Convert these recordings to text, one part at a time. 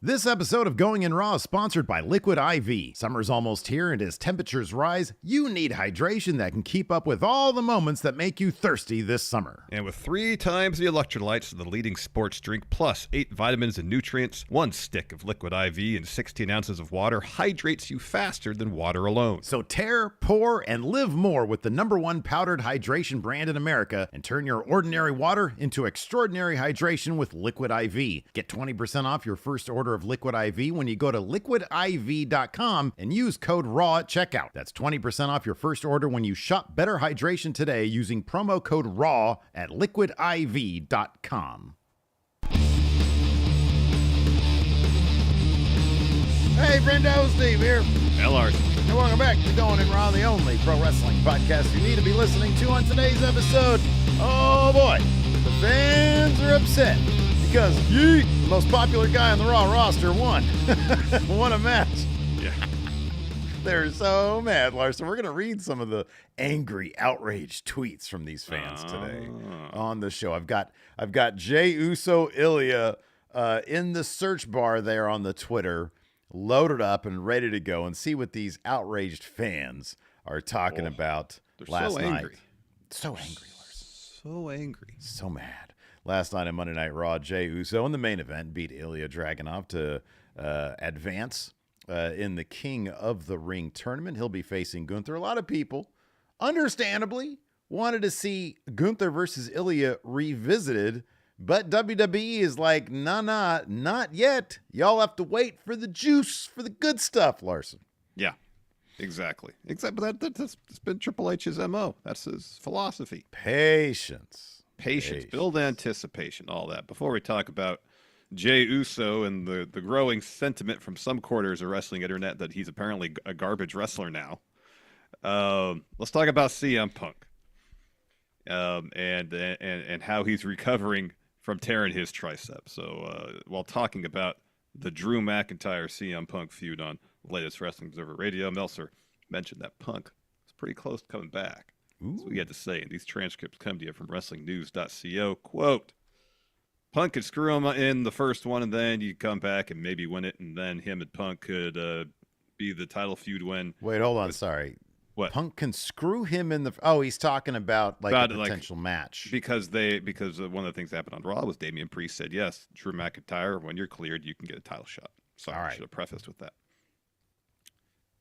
This episode of Going in Raw is sponsored by Liquid IV. Summer's almost here, and as temperatures rise, you need hydration that can keep up with all the moments that make you thirsty this summer. And with 3 times the electrolytes of the leading sports drink, plus 8 vitamins and nutrients, 1 stick of Liquid IV and 16 ounces of water hydrates you faster than water alone. So tear, pour, and live more with the #1 powdered hydration brand in America, and turn your ordinary water into extraordinary hydration with Liquid IV. Get 20% off your first order of Liquid IV when you go to liquidiv.com and use code RAW at checkout. That's 20% off your first order when you shop Better Hydration today using promo code RAW at liquidiv.com. Hey, Friendo, Steve here. Hey, Larson. And welcome back to Going in Raw, the only pro wrestling podcast you need to be listening to. On today's episode, oh boy, the fans are upset because Yeet, the most popular guy on the Raw roster, won. Won a match. Yeah. They're so mad, Larson. We're going to read some of the angry, outraged tweets from these fans today on the show. I've got Jey Uso, Ilja in the search bar there on the Twitter, loaded up and ready to go and see what these outraged fans are talking about last night. So angry, Larson. So angry. So mad. Last night on Monday Night Raw, Jey Uso in the main event beat Ilja Dragunov to advance in the King of the Ring tournament. He'll be facing Gunther. A lot of people, understandably, wanted to see Gunther versus Ilja revisited, but WWE is like, nah, not yet. Y'all have to wait for the juice, for the good stuff, Larson. Yeah, exactly. But that's been Triple H's MO. That's his philosophy. Patience. Build anticipation, all that. Before we talk about Jey Uso and the growing sentiment from some quarters of wrestling internet that he's apparently a garbage wrestler now, let's talk about CM Punk and how he's recovering from tearing his tricep. So while talking about the Drew McIntyre CM Punk feud on the latest Wrestling Observer Radio, Meltzer mentioned that Punk is pretty close to coming back. That's what he had to say. And these transcripts come to you from WrestlingNews.co. Quote, Punk could screw him in the first one, and then you come back and maybe win it, and then him and Punk could be the title feud win. Wait, hold on. Sorry. What? Punk can screw him in the... Oh, he's talking about a potential match. Because one of the things that happened on Raw was Damian Priest said, yes, Drew McIntyre, when you're cleared, you can get a title shot. So I should have prefaced with that.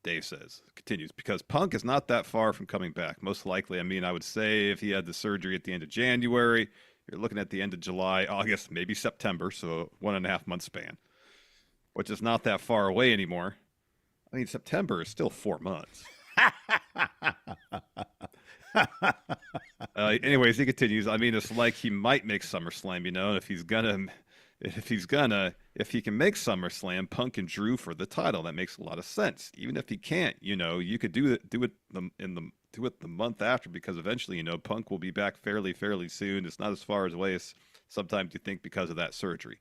Dave continues, because Punk is not that far from coming back. Most likely, I would say if he had the surgery at the end of January, you're looking at the end of July, August, maybe September, so 1.5 month span, which is not that far away anymore. September is still 4 months. Anyways, he continues. It's like he might make SummerSlam, if he can make SummerSlam, Punk and Drew for the title, that makes a lot of sense. Even if he can't, you could do it the month after, because eventually, Punk will be back fairly soon. It's not as far away as sometimes you think because of that surgery.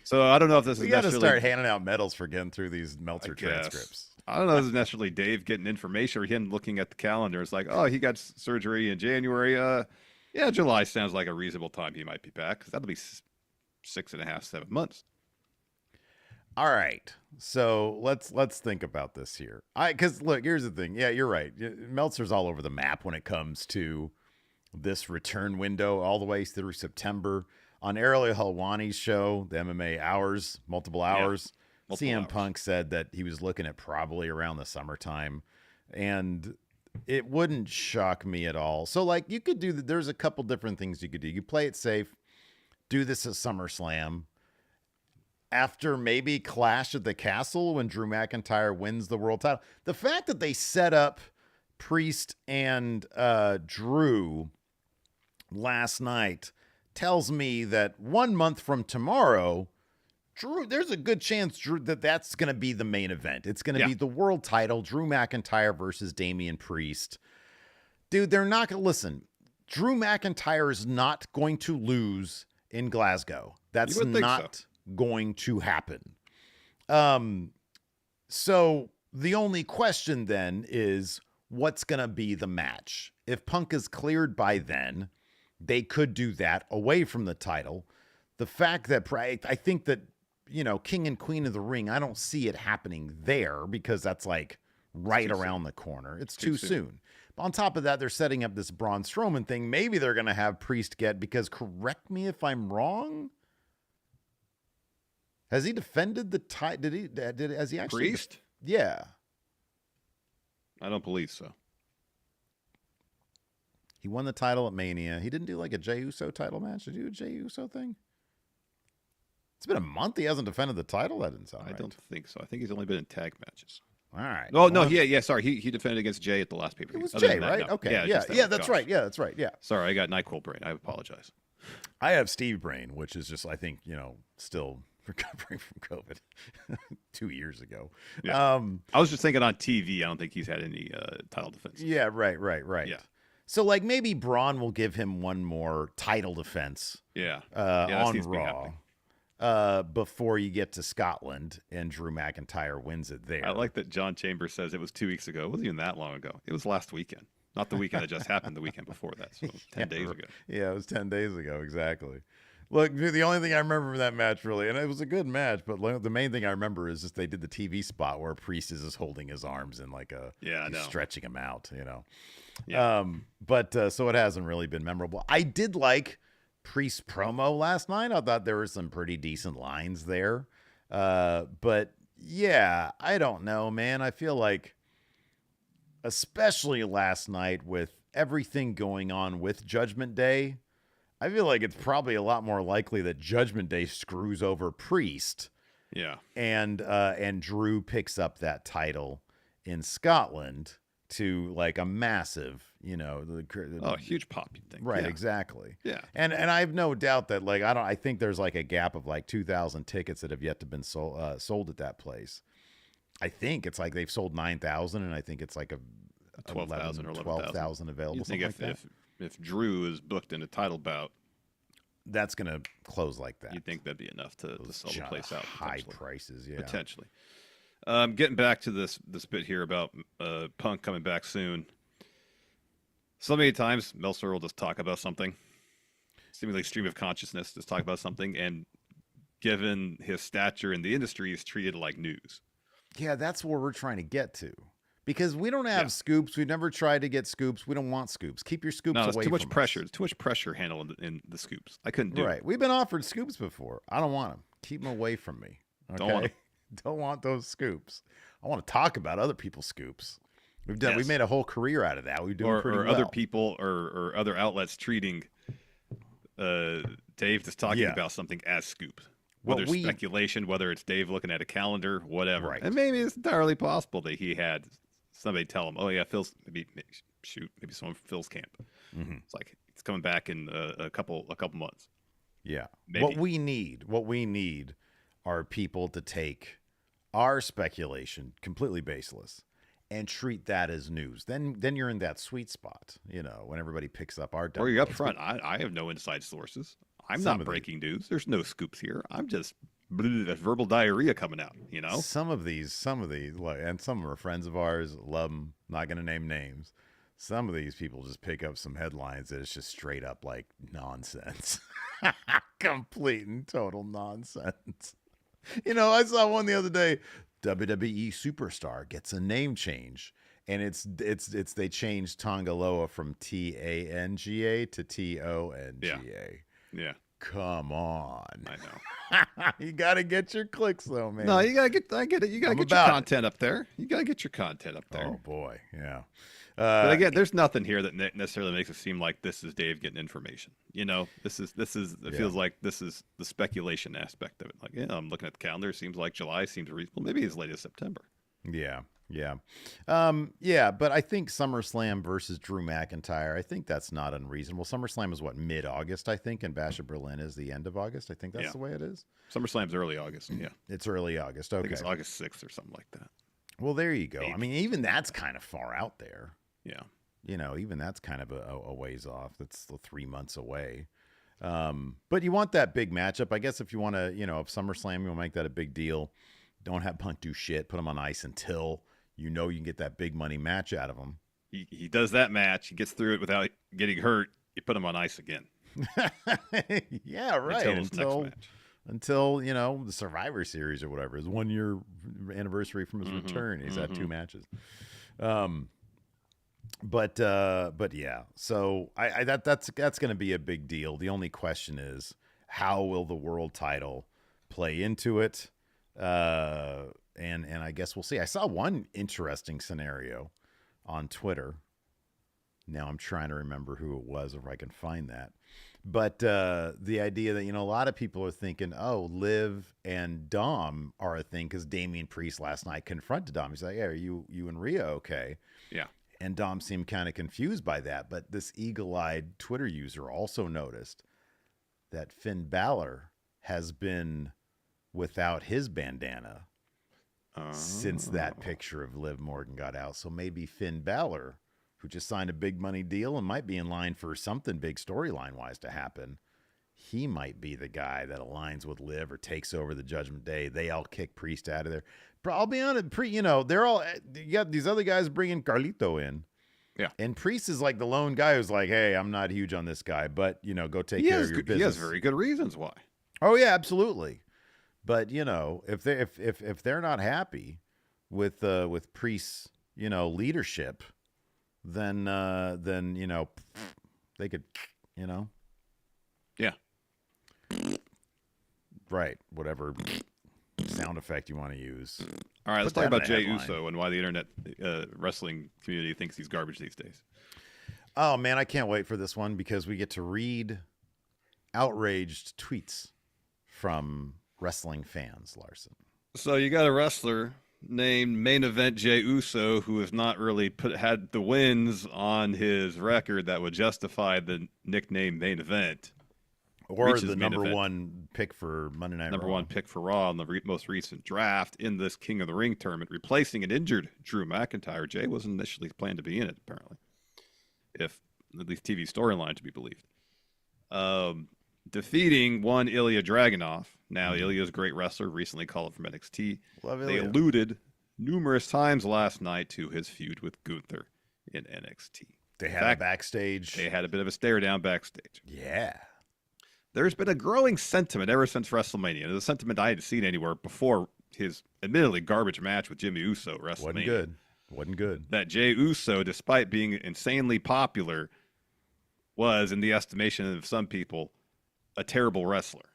So I don't know if this is necessarily... We got to start handing out medals for getting through these Meltzer transcripts. I don't know if this is necessarily Dave getting information or him looking at the calendar. It's like, oh, he got surgery in January. Yeah, July sounds like a reasonable time he might be back, because that'll be 6.5, 7 months. All right, so let's think about this here. Because look, here's the thing. Yeah, you're right. Meltzer's all over the map when it comes to this return window, all the way through September. On Ariel Helwani's show, the MMA Hours, multiple hours, CM Punk said that he was looking at probably around the summertime, and it wouldn't shock me at all. So, you could do there's a couple different things you could do. You could play it safe, do this at SummerSlam. After maybe Clash at the Castle when Drew McIntyre wins the world title. The fact that they set up Priest and Drew last night tells me that 1 month from tomorrow, Drew, there's a good chance, Drew, that's going to be the main event. It's going to be the world title, Drew McIntyre versus Damian Priest. Dude, they're not going to listen. Drew McIntyre is not going to lose in Glasgow. That's not going to happen. So the only question then is, what's going to be the match? If Punk is cleared by then, they could do that away from the title. The fact that I think that king and queen of the ring, I don't see it happening there because that's like right around the corner. It's too soon. But on top of that, they're setting up this Braun Strowman thing. Maybe they're going to have Priest get, because correct me if I'm wrong. Has he defended the title? Has he actually? Priest? Yeah. I don't believe so. He won the title at Mania. He didn't do like a Jey Uso title match. Did he do a Jey Uso thing? It's been a month he hasn't defended the title. That didn't sound right. I don't think so. I think he's only been in tag matches. All right. Oh, no, yeah, sorry. He defended against Jey at the last pay-per-view. It was Jey, right? No. Okay. Yeah, that's right. Yeah, that's right. Yeah. Sorry, I got NyQuil brain. I apologize. I have Steve brain, which is just, I think, still recovering from COVID 2 years ago. Yeah. I was just thinking on TV, I don't think he's had any title defense. Yeah, right. Yeah. So, like, maybe Braun will give him one more title defense on Raw before you get to Scotland and Drew McIntyre wins it there. I like that John Chambers says it was 2 weeks ago. It wasn't even that long ago. It was last weekend. Not the weekend that just happened, the weekend before that. So 10 days ago. Yeah, it was 10 days ago, exactly. Look, the only thing I remember from that match, really, and it was a good match, but the main thing I remember is just they did the TV spot where Priest is holding his arms and like stretching him out, Yeah. So it hasn't really been memorable. I did like Priest's promo last night. I thought there were some pretty decent lines there. But yeah, I don't know, man. I feel like, especially last night with everything going on with Judgment Day, I feel like it's probably a lot more likely that Judgment Day screws over Priest. Yeah. And Drew picks up that title in Scotland to like a massive, huge pop, you'd think. Right, yeah. Exactly. Yeah. And I have no doubt that I think there's like a gap of like 2,000 tickets that have yet to been sold at that place. I think it's like they've sold 9,000, and I think it's like a 12,000 or 11,000 available. You think if Drew is booked in a title bout, that's going to close like that. You think that'd be enough to sell the place out? High prices, yeah. Potentially. Getting back to this bit here about Punk coming back soon. So many times, Meltzer will just talk about something, seemingly stream of consciousness, just talk about something, and given his stature in the industry, he's treated like news. Yeah, that's where we're trying to get to. Because we don't have scoops. We've never tried to get scoops. We don't want scoops. Keep your scoops away from us. No, too much pressure. There's too much pressure handled in the scoops. I couldn't do it. Right. We've been offered scoops before. I don't want them. Keep them away from me. Okay? Don't want them. Don't want those scoops. I want to talk about other people's scoops. We've made a whole career out of that. We're doing pretty well. Other people or other outlets treating Dave just talking about something as scoop. Whether it's speculation, whether it's Dave looking at a calendar, whatever. Right. And maybe it's entirely possible that he had somebody tell him, oh, yeah, Phil's, maybe someone from Phil's camp. Mm-hmm. It's like, it's coming back in a couple months. Yeah. Maybe. What we need are people to take our speculation, completely baseless, and treat that as news. Then you're in that sweet spot, when everybody picks up our... Or you're up front. I have no inside sources. I'm not breaking news. There's no scoops here. I'm just verbal diarrhea coming out, Some of these, and some are friends of ours, love them, not going to name names. Some of these people just pick up some headlines that it's just straight up like nonsense. Complete and total nonsense. I saw one the other day. WWE superstar gets a name change, and it's they changed Tongaloa from Tanga to Tonga. Yeah. Come on. I know. You got to get your clicks, though, man. No, I get it. You got to get your content up there. You got to get your content up there. Oh, boy. Yeah. But again, there's nothing here that necessarily makes it seem like this is Dave getting information. It feels like this is the speculation aspect of it. Like, I'm looking at the calendar. It seems like July seems reasonable. Maybe as late as September. Yeah. But I think SummerSlam versus Drew McIntyre, I think that's not unreasonable. SummerSlam is mid-August, I think, and Bash of Berlin is the end of August. I think that's the way it is. SummerSlam's early August, yeah. It's early August, okay. I think it's August 6th or something like that. Well, there you go. I mean, even that's kind of far out there. Yeah. Even that's kind of a ways off. That's still 3 months away. But you want that big matchup. I guess if you want to, if SummerSlam, you want to make that a big deal, don't have Punk do shit, put him on ice until you can get that big money match out of him. He does that match. He gets through it without getting hurt. You put him on ice again. Yeah, right. Until next match. until, the Survivor Series or whatever. His 1 year anniversary from his return. He's had 2 matches. But yeah. So that's going to be a big deal. The only question is, how will the world title play into it? And I guess we'll see. I saw one interesting scenario on Twitter. Now I'm trying to remember who it was, if I can find that. But the idea that, a lot of people are thinking, oh, Liv and Dom are a thing because Damian Priest last night confronted Dom. He's like, yeah, are you and Rhea okay? Yeah. And Dom seemed kind of confused by that. But this eagle-eyed Twitter user also noticed that Finn Balor has been without his bandana since that picture of Liv Morgan got out. So maybe Finn Balor, who just signed a big money deal and might be in line for something big storyline wise to happen, he might be the guy that aligns with Liv or takes over the Judgment Day. They all kick Priest out of there. But I'll be honest, they're all, you got these other guys bringing Carlito in. Yeah. And Priest is like the lone guy who's like, hey, I'm not huge on this guy, but, go take care of your business. He has very good reasons why. Oh, yeah, absolutely. But, if they're not happy with Priest's, leadership, then they could, Yeah. Right. Whatever sound effect you want to use. All right, let's talk about Jey Uso and why the internet wrestling community thinks he's garbage these days. Oh, man, I can't wait for this one because we get to read outraged tweets from wrestling fans, Larson. So you got a wrestler named Main Event Jey Uso who has not really had the wins on his record that would justify the nickname Main Event. Or the number one pick for Monday Night Raw. Number one pick for Raw in the most recent draft in this King of the Ring tournament, replacing an injured Drew McIntyre. Jey wasn't initially planned to be in it, apparently, if at least TV storyline to be believed. Defeating one Ilja Dragunov. Now, Ilja's a great wrestler, recently called up from NXT. Love Ilja. They alluded numerous times last night to his feud with Gunther in NXT. They had a backstage. They had a bit of a stare down backstage. Yeah. There's been a growing sentiment ever since WrestleMania. There's a sentiment I hadn't seen anywhere before his admittedly garbage match with Jimmy Uso at WrestleMania. Wasn't good. That Jey Uso, despite being insanely popular, was, in the estimation of some people, a terrible wrestler.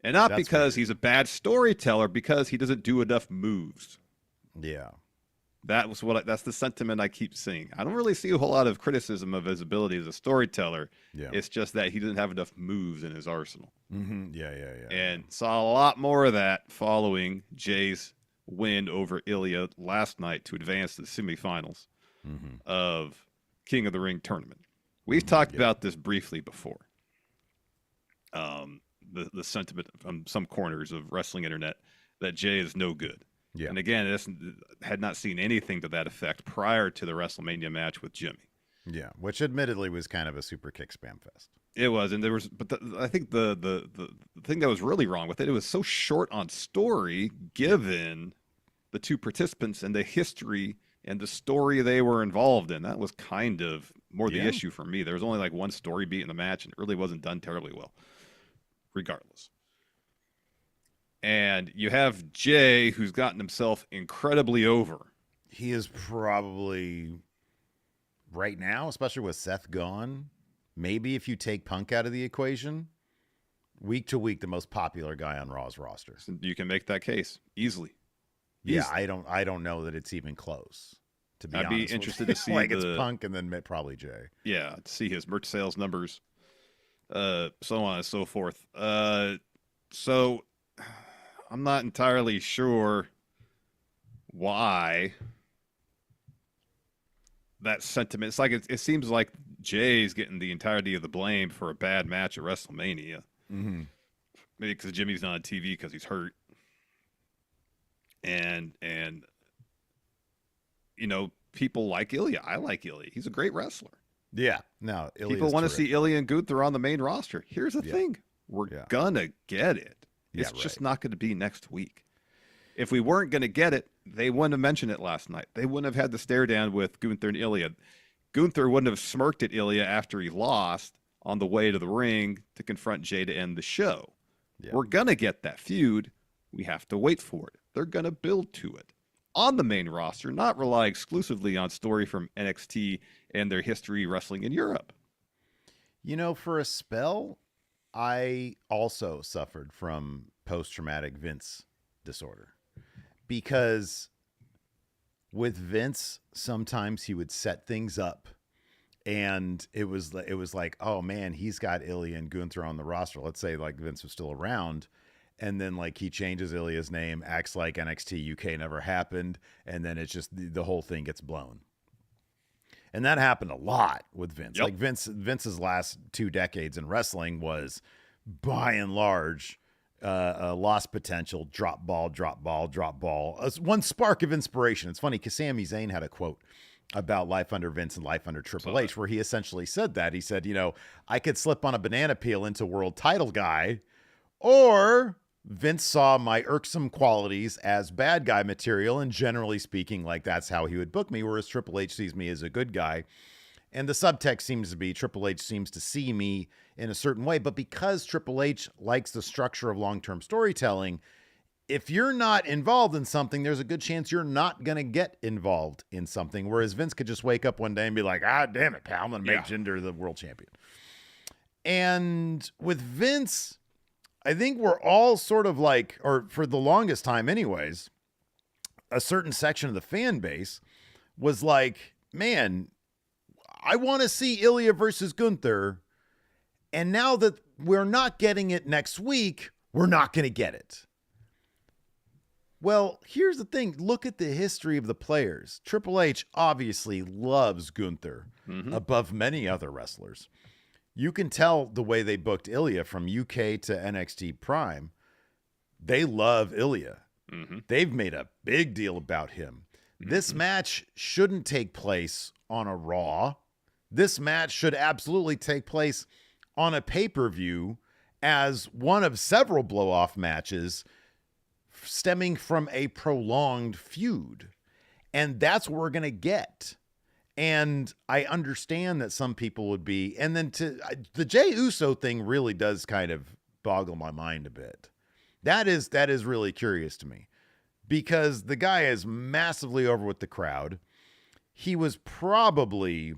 And not because he's a bad storyteller, because he doesn't do enough moves. Yeah. That's the sentiment I keep seeing. I don't really see a whole lot of criticism of his ability as a storyteller. Yeah. It's just that he doesn't have enough moves in his arsenal. Mm-hmm. Yeah. And saw a lot more of that following Jay's win over Ilja last night to advance to the semifinals of King of the Ring tournament. We've talked about this briefly before. The sentiment from some corners of wrestling internet that Jey is no good. Yeah. And again, had not seen anything to that effect prior to the WrestleMania match with Jimmy. Yeah, which admittedly was kind of a super kick spam fest. It was, and there was, but I think the thing that was really wrong with it, it was so short on story given the two participants and the history and the story they were involved in. That was kind of more the issue for me. There was only like one story beat in the match, and it really wasn't done terribly well, regardless. And you have Jey, who's gotten himself incredibly over. He is probably, right now, especially with Seth gone, maybe if you take Punk out of the equation, week to week, the most popular guy on Raw's roster. You can make that case easily. Yeah, I don't know that it's even close. To be honest, I'd be interested to see it's Punk and then probably Jey. Yeah, to see his merch sales numbers, so on and so forth. So I'm not entirely sure why that sentiment. It's like it seems like Jay's getting the entirety of the blame for a bad match at WrestleMania. Mm-hmm. Maybe because Jimmy's not on TV because he's hurt. And you know, people like Ilja. I like Ilja. He's a great wrestler. Yeah. No, Ilja's people want to terrific. see Ilja and Gunther on the main roster. Here's the thing. We're gonna get it. It's just not going to be next week. If we weren't going to get it, they wouldn't have mentioned it last night. They wouldn't have had the stare down with Gunther and Ilja. Gunther wouldn't have smirked at Ilja after he lost on the way to the ring to confront Jey to end the show. Yeah. We're going to get that feud. We have to wait for it. They're going to build to it on the main roster, not rely exclusively on story from NXT and their history wrestling in Europe. You know, for a spell, I also suffered from post-traumatic Vince disorder, because with Vince, sometimes he would set things up and it was like, oh man, he's got Ilja and Gunther on the roster. Let's say like Vince was still around, and then like he changes Ilja's name, acts like NXT UK never happened, and then it's just the whole thing gets blown. And that happened a lot with Vince. Yep. Like Vince's last 2 decades in wrestling was, by and large, lost potential, drop ball, drop ball, drop ball. One spark of inspiration. It's funny because Sami Zayn had a quote about life under Vince and life under Triple H, where he essentially said that. He said, you know, I could slip on a banana peel into world title guy, or Vince saw my irksome qualities as bad guy material, and generally speaking, like that's how he would book me, whereas Triple H sees me as a good guy. And the subtext seems to be Triple H seems to see me in a certain way. But because Triple H likes the structure of long-term storytelling, if you're not involved in something, there's a good chance you're not going to get involved in something. Whereas Vince could just wake up one day and be like, ah, damn it, pal, I'm going to make Jinder the world champion. And with Vince, I think we're all sort of like, or for the longest time anyways, a certain section of the fan base was like, man, I want to see Ilja versus Gunther. And now that we're not getting it next week, we're not going to get it. Well, here's the thing. Look at the history of the players. Triple H obviously loves Gunther above many other wrestlers. You can tell the way they booked Ilja from UK to NXT Prime. They love Ilja. They've made a big deal about him. This match shouldn't take place on a Raw. This match should absolutely take place on a pay-per-view as one of several blow-off matches stemming from a prolonged feud. And that's what we're going to get. And I understand that some people would be, and then the Jey Uso thing really does kind of boggle my mind a bit. That is really curious to me, because the guy is massively over with the crowd. He was probably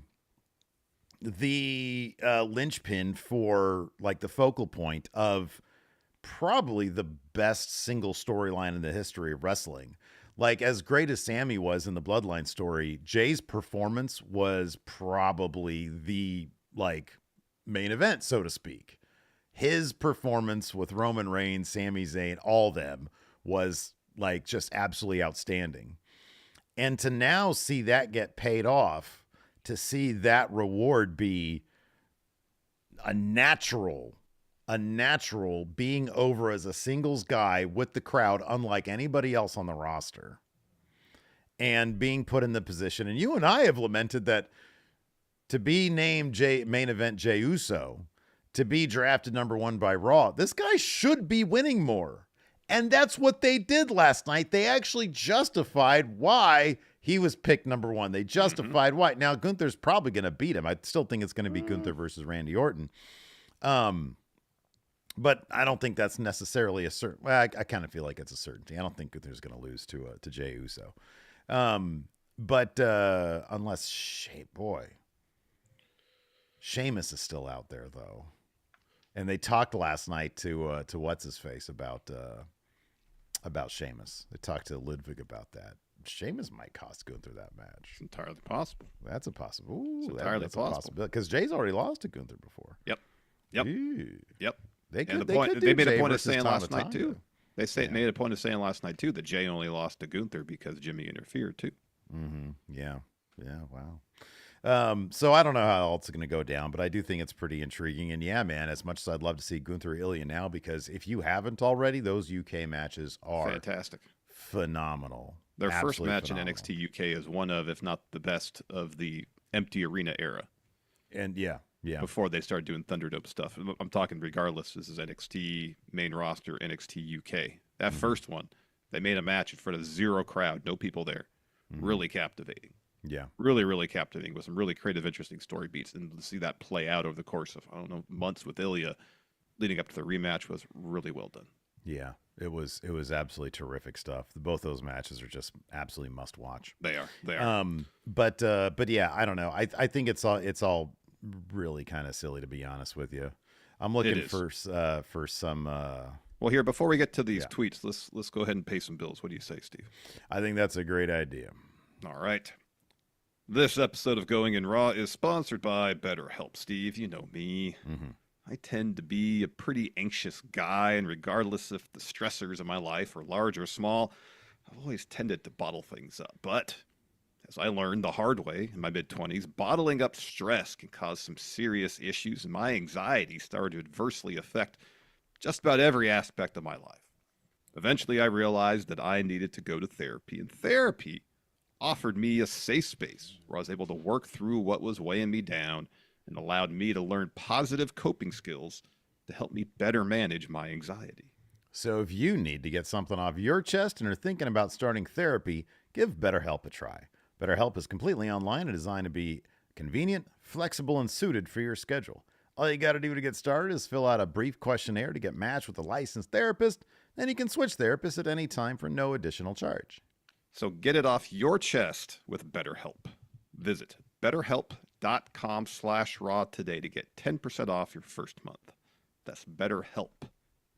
the linchpin for like the focal point of probably the best single storyline in the history of wrestling. Like, as great as Sammy was in the Bloodline story, Jay's performance was probably the like main event, so to speak. His performance with Roman Reigns, Sami Zayn, all them was like just absolutely outstanding. And to now see that get paid off, to see that reward be a natural being over as a singles guy with the crowd, unlike anybody else on the roster, and being put in the position. And you and I have lamented that to be named main event Jey Uso, to be drafted #1 by Raw, this guy should be winning more. And that's what they did last night. They actually justified why he was picked #1. They justified why. Now, Gunther's probably going to beat him. I still think it's going to be Gunther versus Randy Orton. But I don't think that's necessarily a certain. Well, I kind of feel like it's a certainty. I don't think Gunther's going to lose to Jey Uso. But unless Sheamus is still out there though, and they talked last night to what's his face about Sheamus. They talked to Ludwig about that. Sheamus might cost Gunther that match. It's entirely possible. That's a possible. Ooh, it's entirely possible because Jay's already lost to Gunther before. Yep. They made a point of saying last night too. They made a point of saying last night too that Jey only lost to Gunther because Jimmy interfered too. Yeah. Wow. So I don't know how else it's going to go down, but I do think it's pretty intriguing. And yeah, man, as much as I'd love to see Gunther Ilja now, because if you haven't already, those UK matches are fantastic, phenomenal. Their first match in NXT UK is one of, if not the best, of the empty arena era. And yeah. Before they started doing Thunderdome stuff. I'm talking regardless. This is NXT main roster, NXT UK. That first one, they made a match in front of zero crowd, no people there. Really captivating. Yeah. Really, really captivating with some really creative, interesting story beats. And to see that play out over the course of, months with Ilja, leading up to the rematch was really well done. Yeah, it was absolutely terrific stuff. Both those matches are just absolutely must watch. They are. But yeah, I don't know. I think it's all really kind of silly, to be honest with you. I'm looking for some. Well, here before we get to these tweets, let's go ahead and pay some bills. What do you say, Steve? I think that's a great idea. All right. This episode of Going in Raw is sponsored by BetterHelp. Steve, you know me. Mm-hmm. I tend to be a pretty anxious guy, and regardless if the stressors in my life are large or small, I've always tended to bottle things up. But as I learned the hard way in my mid-20s, bottling up stress can cause some serious issues, and my anxiety started to adversely affect just about every aspect of my life. Eventually, I realized that I needed to go to therapy, and therapy offered me a safe space where I was able to work through what was weighing me down and allowed me to learn positive coping skills to help me better manage my anxiety. So if you need to get something off your chest and are thinking about starting therapy, give BetterHelp a try. BetterHelp is completely online and designed to be convenient, flexible, and suited for your schedule. All you got to do to get started is fill out a brief questionnaire to get matched with a licensed therapist. Then you can switch therapists at any time for no additional charge. So get it off your chest with BetterHelp. Visit BetterHelp.com/raw today to get 10% off your first month. That's BetterHelp,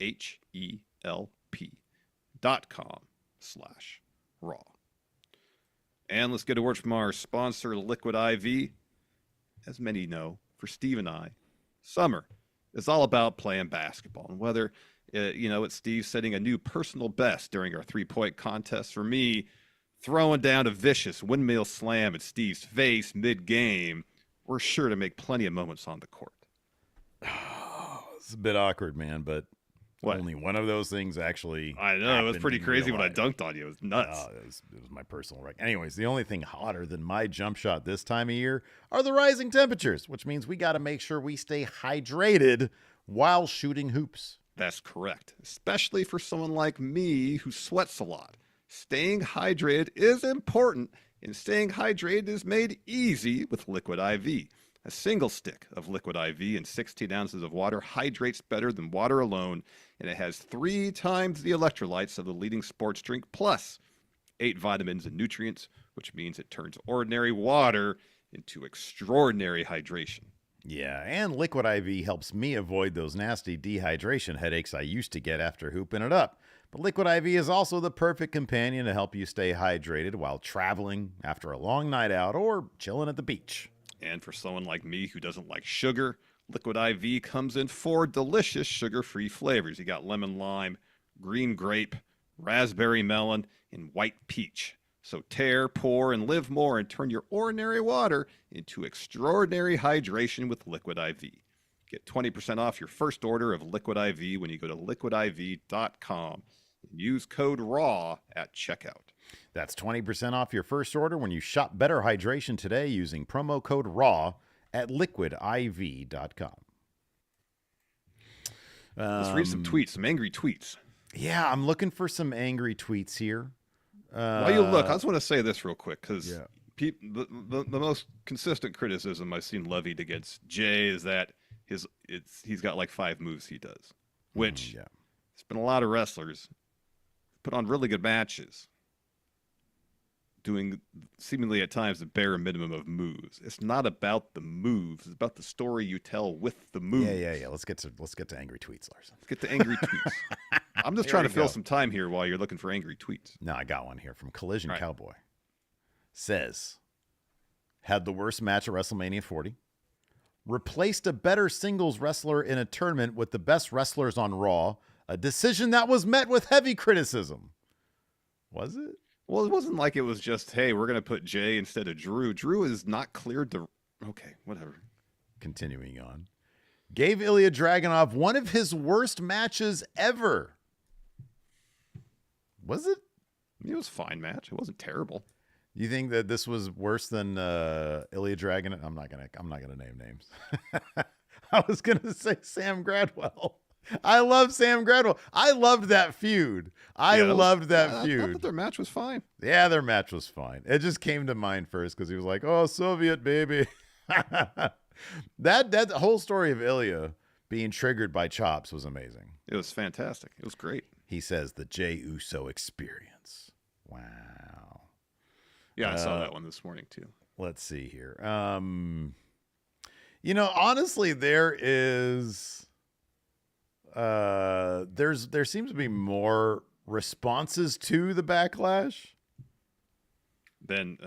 HELP.com/raw. And let's get a word from our sponsor, Liquid IV. As many know, for Steve and I, summer is all about playing basketball. And whether, it's Steve setting a new personal best during our three-point contest, for me, throwing down a vicious windmill slam at Steve's face mid-game, we're sure to make plenty of moments on the court. It's a bit awkward, man, but only one of those things actually. I know, it was pretty crazy when I dunked on you. It was nuts. It was my personal record. Anyways, the only thing hotter than my jump shot this time of year are the rising temperatures, which means we got to make sure we stay hydrated while shooting hoops. That's correct, especially for someone like me who sweats a lot. Staying hydrated is important, and staying hydrated is made easy with Liquid IV. A single stick of Liquid IV and 16 ounces of water hydrates better than water alone, and it has 3 times the electrolytes of the leading sports drink, plus 8 vitamins and nutrients, which means it turns ordinary water into extraordinary hydration. Yeah, and Liquid IV helps me avoid those nasty dehydration headaches I used to get after hooping it up. But Liquid IV is also the perfect companion to help you stay hydrated while traveling after a long night out or chilling at the beach. And for someone like me who doesn't like sugar, Liquid IV comes in 4 delicious sugar-free flavors. You got lemon lime, green grape, raspberry melon, and white peach. So tear, pour, and live more and turn your ordinary water into extraordinary hydration with Liquid IV. Get 20% off your first order of Liquid IV when you go to liquidiv.com and use code RAW at checkout. That's 20% off your first order when you shop Better Hydration today using promo code RAW at liquidiv.com. Let's read some tweets, some angry tweets. Yeah, I'm looking for some angry tweets here. While you look, I just want to say this real quick because the most consistent criticism I've seen levied against Jey is that he's got like 5 moves he does, which there's been a lot of wrestlers put on really good matches doing seemingly at times the bare minimum of moves. It's not about the moves. It's about the story you tell with the moves. Yeah. Let's get to angry tweets, Larson. Let's get to angry tweets. I'm just trying to fill some time here while you're looking for angry tweets. No, I got one here from Collision Cowboy. Says, had the worst match at WrestleMania 40. Replaced a better singles wrestler in a tournament with the best wrestlers on Raw. A decision that was met with heavy criticism. Was it? Well, it wasn't like it was just, hey, we're going to put Jey instead of Drew. Drew is not cleared to... Okay, whatever. Continuing on. Gave Ilja Dragunov one of his worst matches ever. Was it? It was a fine match. It wasn't terrible. You think that this was worse than Ilja Dragunov? I'm not gonna name names. I was gonna say Sam Gradwell. I love Sam Gradwell. I loved that feud. I loved that feud. I thought their match was fine. Yeah, their match was fine. It just came to mind first because he was like, "Oh, Soviet baby." that whole story of Ilja being triggered by chops was amazing. It was fantastic. It was great. He says the Jey Uso experience. Wow. Yeah, I saw that one this morning too. Let's see here. Honestly, there seems to be more responses to the backlash than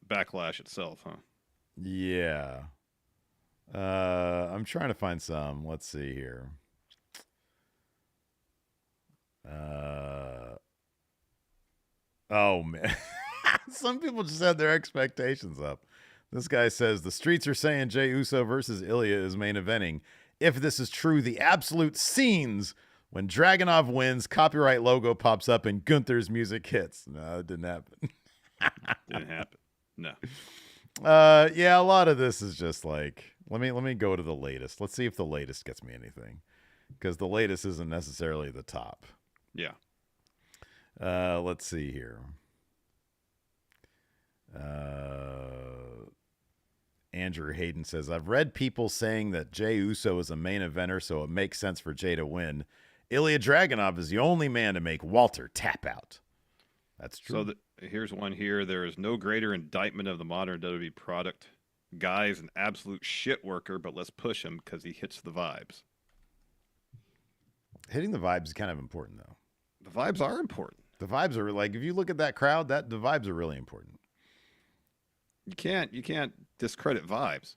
backlash itself, huh? Yeah. I'm trying to find some. Let's see here. Oh man. Some people just had their expectations up. This guy says the streets are saying Jey Uso versus Ilja is main eventing. If this is true, the absolute scenes when Dragunov wins, copyright logo pops up, and Gunther's music hits. No, it didn't happen. Didn't happen. No. Yeah, a lot of this is just like, let me go to the latest. Let's see if the latest gets me anything, because the latest isn't necessarily the top. Yeah. Let's see here. Andrew Hayden says, I've read people saying that Jey Uso is a main eventer, so it makes sense for Jey to win. Ilja Dragunov is the only man to make Walter tap out. That's true. So here's one here. There is no greater indictment of the modern WWE product. Guy's an absolute shit worker, but let's push him because he hits the vibes. Hitting the vibes is kind of important, though. The vibes are important. The vibes are like, if you look at that crowd, the vibes are really important. You can't discredit vibes.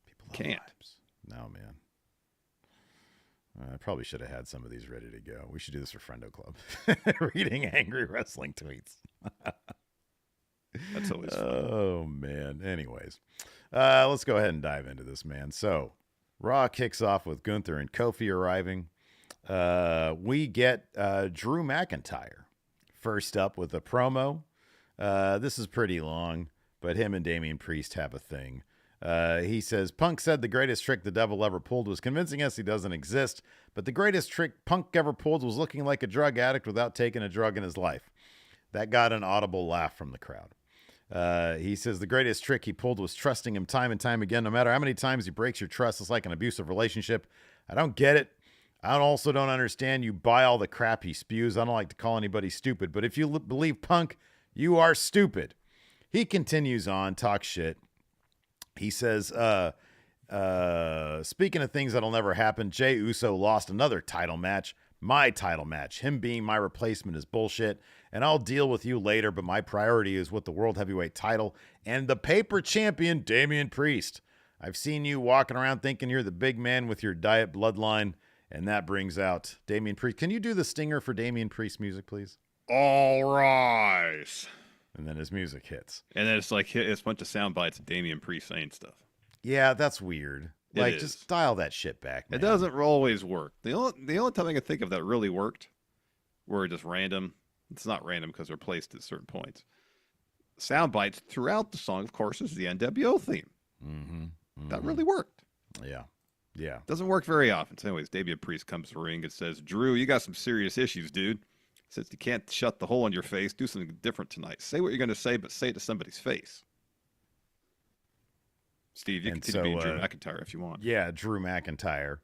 People love vibes. No, man. I probably should have had some of these ready to go. We should do this for Friendo Club. Reading angry wrestling tweets. That's always fun. Oh, man. Anyways, let's go ahead and dive into this, man. So, Raw kicks off with Gunther and Kofi arriving. We get Drew McIntyre first up with a promo. This is pretty long, but him and Damian Priest have a thing. He says, Punk said the greatest trick the devil ever pulled was convincing us he doesn't exist, but the greatest trick Punk ever pulled was looking like a drug addict without taking a drug in his life. That got an audible laugh from the crowd. He says the greatest trick he pulled was trusting him time and time again. No matter how many times he breaks your trust, it's like an abusive relationship. I don't get it. I also don't understand you buy all the crap he spews. I don't like to call anybody stupid, but if you believe Punk, you are stupid. He continues on, talk shit. He says, speaking of things that'll never happen, Jey Uso lost another title match, my title match. Him being my replacement is bullshit, and I'll deal with you later, but my priority is with the World Heavyweight title and the paper champion, Damian Priest. I've seen you walking around thinking you're the big man with your diet bloodline, and that brings out Damian Priest. Can you do the stinger for Damian Priest music, please? All rise. And then his music hits. And then it's like it's a bunch of sound bites of Damian Priest saying stuff. Yeah, that's weird. Like, just dial that shit back, man. It doesn't always work. The only time I can think of that really worked were just random. It's not random because they're placed at certain points. Sound bites throughout the song, of course, is the NWO theme. That really worked. Yeah. Yeah. Doesn't work very often. So anyways, Damian Priest comes to the ring and says, Drew, you got some serious issues, dude. Since you can't shut the hole in your face, do something different tonight. Say what you're going to say, but say it to somebody's face. Steve, you can continue being Drew McIntyre if you want. Yeah, Drew McIntyre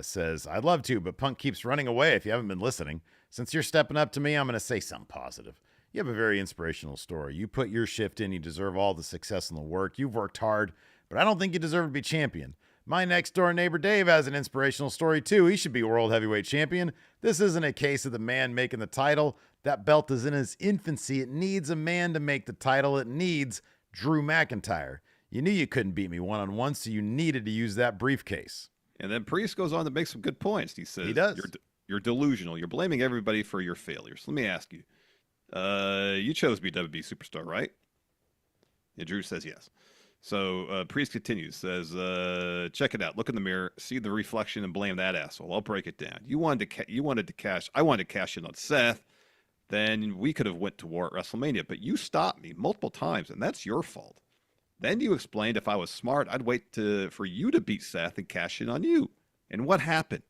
says, I'd love to, but Punk keeps running away if you haven't been listening. Since you're stepping up to me, I'm going to say something positive. You have a very inspirational story. You put your shift in. You deserve all the success and the work. You've worked hard, but I don't think you deserve to be champion. My next-door neighbor Dave has an inspirational story, too. He should be World Heavyweight Champion. This isn't a case of the man making the title. That belt is in its infancy. It needs a man to make the title. It needs Drew McIntyre. You knew you couldn't beat me one-on-one, so you needed to use that briefcase. And then Priest goes on to make some good points. He says, he does. You're delusional. You're blaming everybody for your failures. Let me ask you. You chose to be WWE Superstar, right? And Drew says yes. So Priest continues, says, check it out. Look in the mirror, see the reflection, and blame that asshole. I'll break it down. I wanted to cash in on Seth. Then we could have went to war at WrestleMania, but you stopped me multiple times, and that's your fault. Then you explained if I was smart, I'd wait for you to beat Seth and cash in on you. And what happened?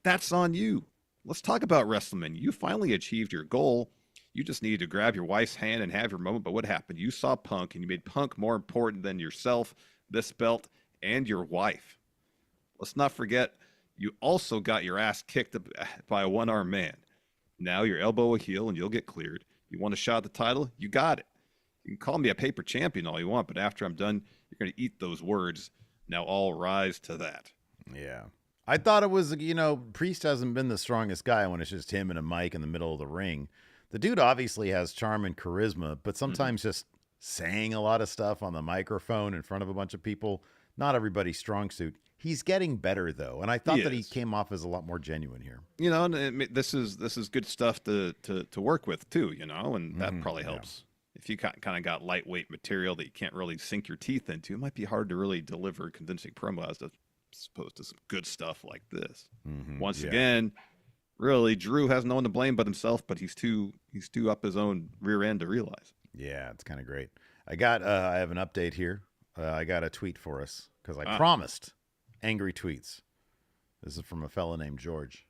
That's on you. Let's talk about WrestleMania. You finally achieved your goal. You just needed to grab your wife's hand and have your moment. But what happened? You saw Punk, and you made Punk more important than yourself, this belt, and your wife. Let's not forget, you also got your ass kicked by a one-armed man. Now your elbow a heel and you'll get cleared. You want a shot at the title? You got it. You can call me a paper champion all you want, but after I'm done, you're going to eat those words. Now all rise to that. Yeah. I thought it was, Priest hasn't been the strongest guy when it's just him and a mic in the middle of the ring. The dude obviously has charm and charisma, but sometimes just saying a lot of stuff on the microphone in front of a bunch of people, not everybody's strong suit. He's getting better though, and I thought that he came off as a lot more genuine here. And this is good stuff to work with too, and that probably helps. If you kind of got lightweight material that you can't really sink your teeth into, it might be hard to really deliver a convincing promo as opposed to some good stuff like this. Once again, really, Drew has no one to blame but himself, but he's too up his own rear end to realize. Yeah, it's kind of great. I have an update here. I got a tweet for us because I promised angry tweets. This is from a fella named George.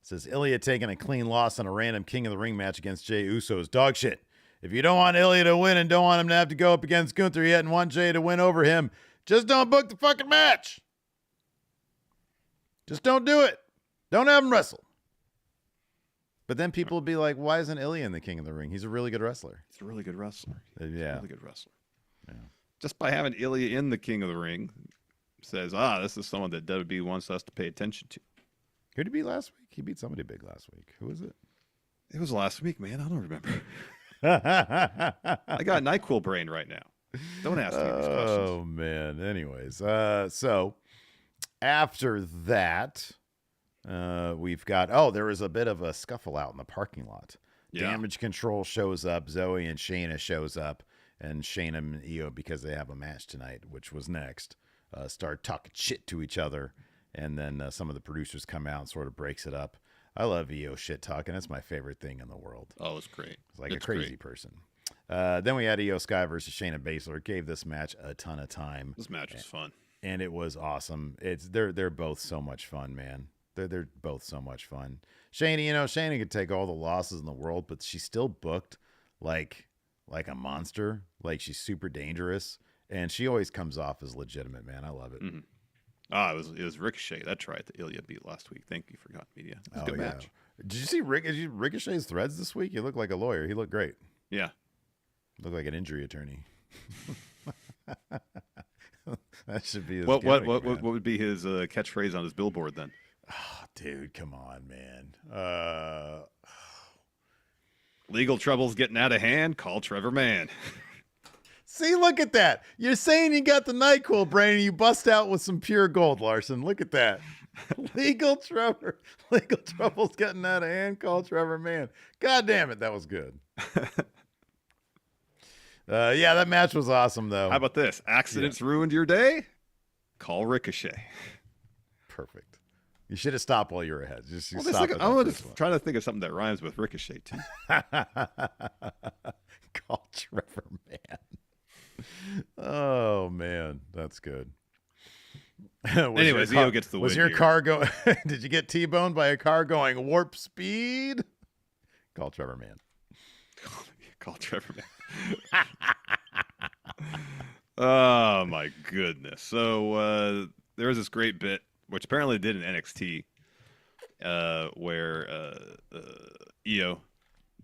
It says, Ilja taking a clean loss on a random King of the Ring match against Jey Uso is dog shit. If you don't want Ilja to win and don't want him to have to go up against Gunther yet and want Jey to win over him, just don't book the fucking match. Just don't do it. Don't have him wrestle. But then people will be like, why isn't Ilja in the King of the Ring? He's a really good wrestler. He's a really good wrestler. Yeah. Really good wrestler. Yeah. Just by having Ilja in the King of the Ring says, this is someone that WWE wants us to pay attention to. Who did he beat last week? He beat somebody big last week. Who was it? It was last week, man. I don't remember. I got NyQuil brain right now. Don't ask me these questions. Oh, man. Anyways, so after that, we've got, there was a bit of a scuffle out in the parking lot. Yeah. Damage Control shows up. Zoe and Shayna shows up. And Shayna and Io, because they have a match tonight, which was next, start talking shit to each other. And then some of the producers come out and sort of breaks it up. I love Io shit talking. It's my favorite thing in the world. Oh, it's great. It's like a crazy person. Then we had Io Sky versus Shayna Baszler. Gave this match a ton of time. This match was fun. And it was awesome. They're both so much fun, man. They're both so much fun. Shayna, Shayna could take all the losses in the world, but she's still booked like a monster. Like she's super dangerous. And she always comes off as legitimate, man. I love it. Mm-hmm. It was Ricochet. That's right. That Ilja beat last week. Thank you, Forgotten Media. It was a good match. Did you see Ricochet's threads this week? He looked like a lawyer. He looked great. Yeah. Looked like an injury attorney. That should be his what would be his catchphrase on his billboard then? Oh, dude, come on, man. Legal troubles getting out of hand. Call Trevor Mann. See, look at that. You're saying you got the NyQuil brain and you bust out with some pure gold, Larson. Look at that. Legal troubles getting out of hand. Call Trevor Mann. God damn it. That was good. That match was awesome, though. How about this? Accidents ruined your day? Call Ricochet. Perfect. You should have stopped while you were ahead. I'm just trying to think of something that rhymes with Ricochet, too. Call Trevor Mann. Oh, man. That's good. Anyways, Io gets the win. Was your car did you get T-boned by a car going warp speed? Call Trevor Mann. Call Trevor Mann. Oh, my goodness. So there was this great bit, which apparently did in NXT, where Io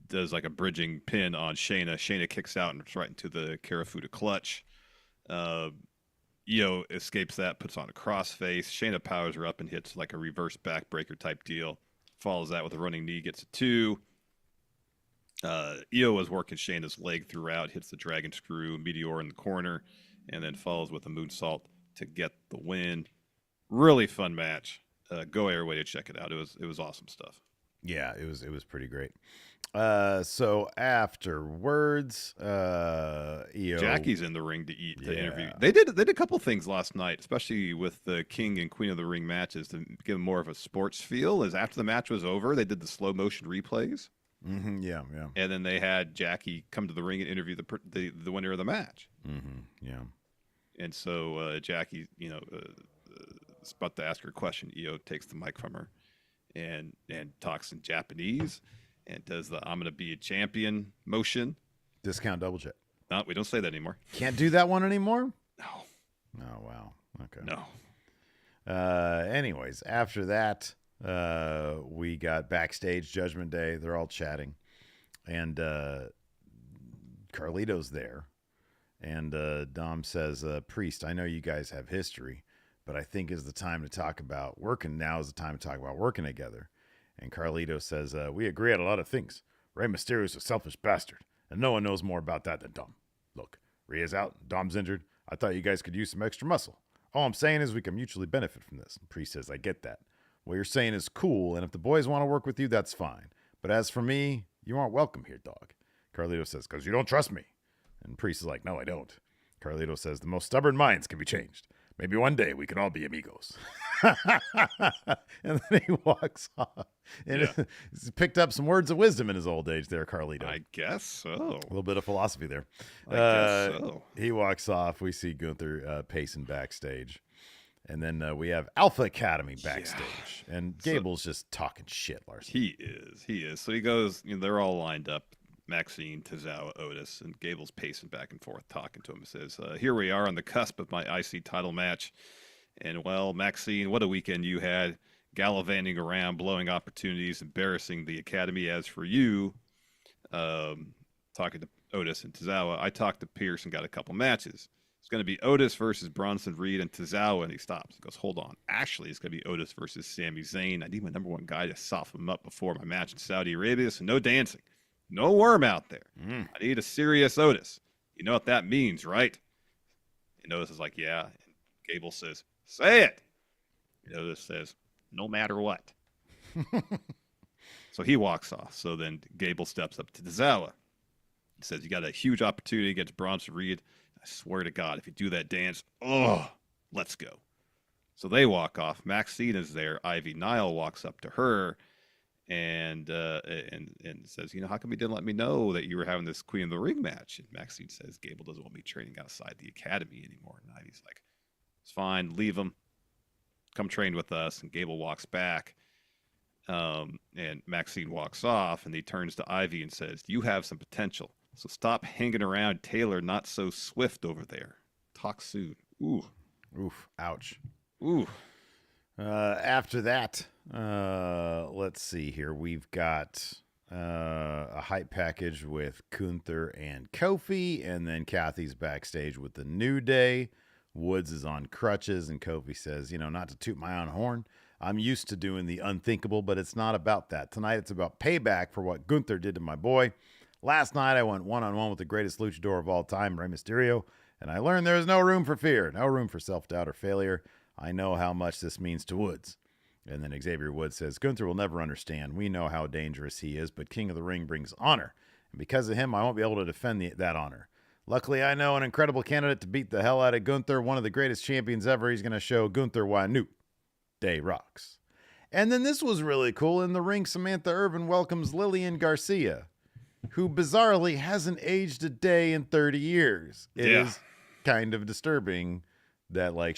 does like a bridging pin on Shayna. Shayna kicks out and it's right into the Karafuda clutch. Io escapes that, puts on a crossface. Shayna powers her up and hits like a reverse backbreaker type deal. Follows that with a running knee, gets a 2. Io was working Shayna's leg throughout, hits the dragon screw, meteor in the corner, and then follows with a moonsault to get the win. Really fun match. Go Airway to check it out. It was awesome stuff. Yeah, it was pretty great. So afterwards, Io, Jackie's in the ring to interview. They did a couple things last night, especially with the King and Queen of the Ring matches to give them more of a sports feel. As after the match was over, they did the slow motion replays. Mm-hmm, yeah. And then they had Jackie come to the ring and interview the winner of the match. Mm-hmm, yeah. And so Jackie, is about to ask her a question. Io takes the mic from her and talks in Japanese and does the "I'm going to be a champion" motion. Discount double check. No, we don't say that anymore. Can't do that one anymore? No. Oh, wow. Okay. No. Anyways, after that, we got backstage Judgment Day. They're all chatting, and Carlito's there. And Dom says, Priest, I know you guys have history, but I think is the time to talk about working. Now is the time to talk about working together. And Carlito says, we agree on a lot of things. Rey Mysterio's a selfish bastard, and no one knows more about that than Dom. Look, Rhea's out, Dom's injured. I thought you guys could use some extra muscle. All I'm saying is we can mutually benefit from this. And Priest says, I get that. What you're saying is cool, and if the boys want to work with you, that's fine. But as for me, you aren't welcome here, dog. Carlito says, because you don't trust me. And Priest is like, no, I don't. Carlito says, the most stubborn minds can be changed. Maybe one day we can all be amigos. And then he walks off. And he's picked up some words of wisdom in his old age there, Carlito. I guess so. A little bit of philosophy there. I guess so. He walks off. We see Gunther pacing backstage. And then we have Alpha Academy backstage. Yeah. And Gable's just talking shit, Larson. He is. So he goes, they're all lined up. Maxine, Tozawa, Otis, and Gable's pacing back and forth, talking to him. He says, here we are on the cusp of my IC title match. And, well, Maxine, what a weekend you had, gallivanting around, blowing opportunities, embarrassing the Academy. As for you, talking to Otis and Tozawa, I talked to Pierce and got a couple matches. It's going to be Otis versus Bronson Reed and Tozawa, and he stops. He goes, hold on. Actually, it's going to be Otis versus Sami Zayn. I need my number one guy to soften him up before my match in Saudi Arabia, so no dancing. No worm out there. I need a serious Otis. You know what that means, right? And Otis is like, yeah. And Gable says, say it. And Otis says, no matter what. So he walks off. So then Gable steps up to Tozawa. He says, you got a huge opportunity against Bronson Reed. I swear to God, if you do that dance, let's go. So they walk off. Maxine is there. Ivy Nile walks up to her. And says, how come you didn't let me know that you were having this Queen of the Ring match? And Maxine says, Gable doesn't want me training outside the Academy anymore. And Ivy's like, it's fine, leave him. Come train with us. And Gable walks back. And Maxine walks off, and he turns to Ivy and says, you have some potential. So stop hanging around Taylor, not so swift over there. Talk soon. Ooh. Oof. Ouch. Ooh. After that, let's see here. We've got a hype package with Gunther and Kofi, and then Kathy's backstage with the New Day. Woods is on crutches, and Kofi says, not to toot my own horn. I'm used to doing the unthinkable, but it's not about that. Tonight, it's about payback for what Gunther did to my boy. Last night, I went one-on-one with the greatest luchador of all time, Rey Mysterio, and I learned there is no room for fear, no room for self-doubt or failure. I know how much this means to Woods. And then Xavier Woods says, Gunther will never understand. We know how dangerous he is, but King of the Ring brings honor. And because of him, I won't be able to defend that honor. Luckily, I know an incredible candidate to beat the hell out of Gunther, one of the greatest champions ever. He's going to show Gunther why New Day rocks. And then this was really cool. In the ring, Samantha Irvin welcomes Lillian Garcia, who bizarrely hasn't aged a day in 30 years. It is kind of disturbing that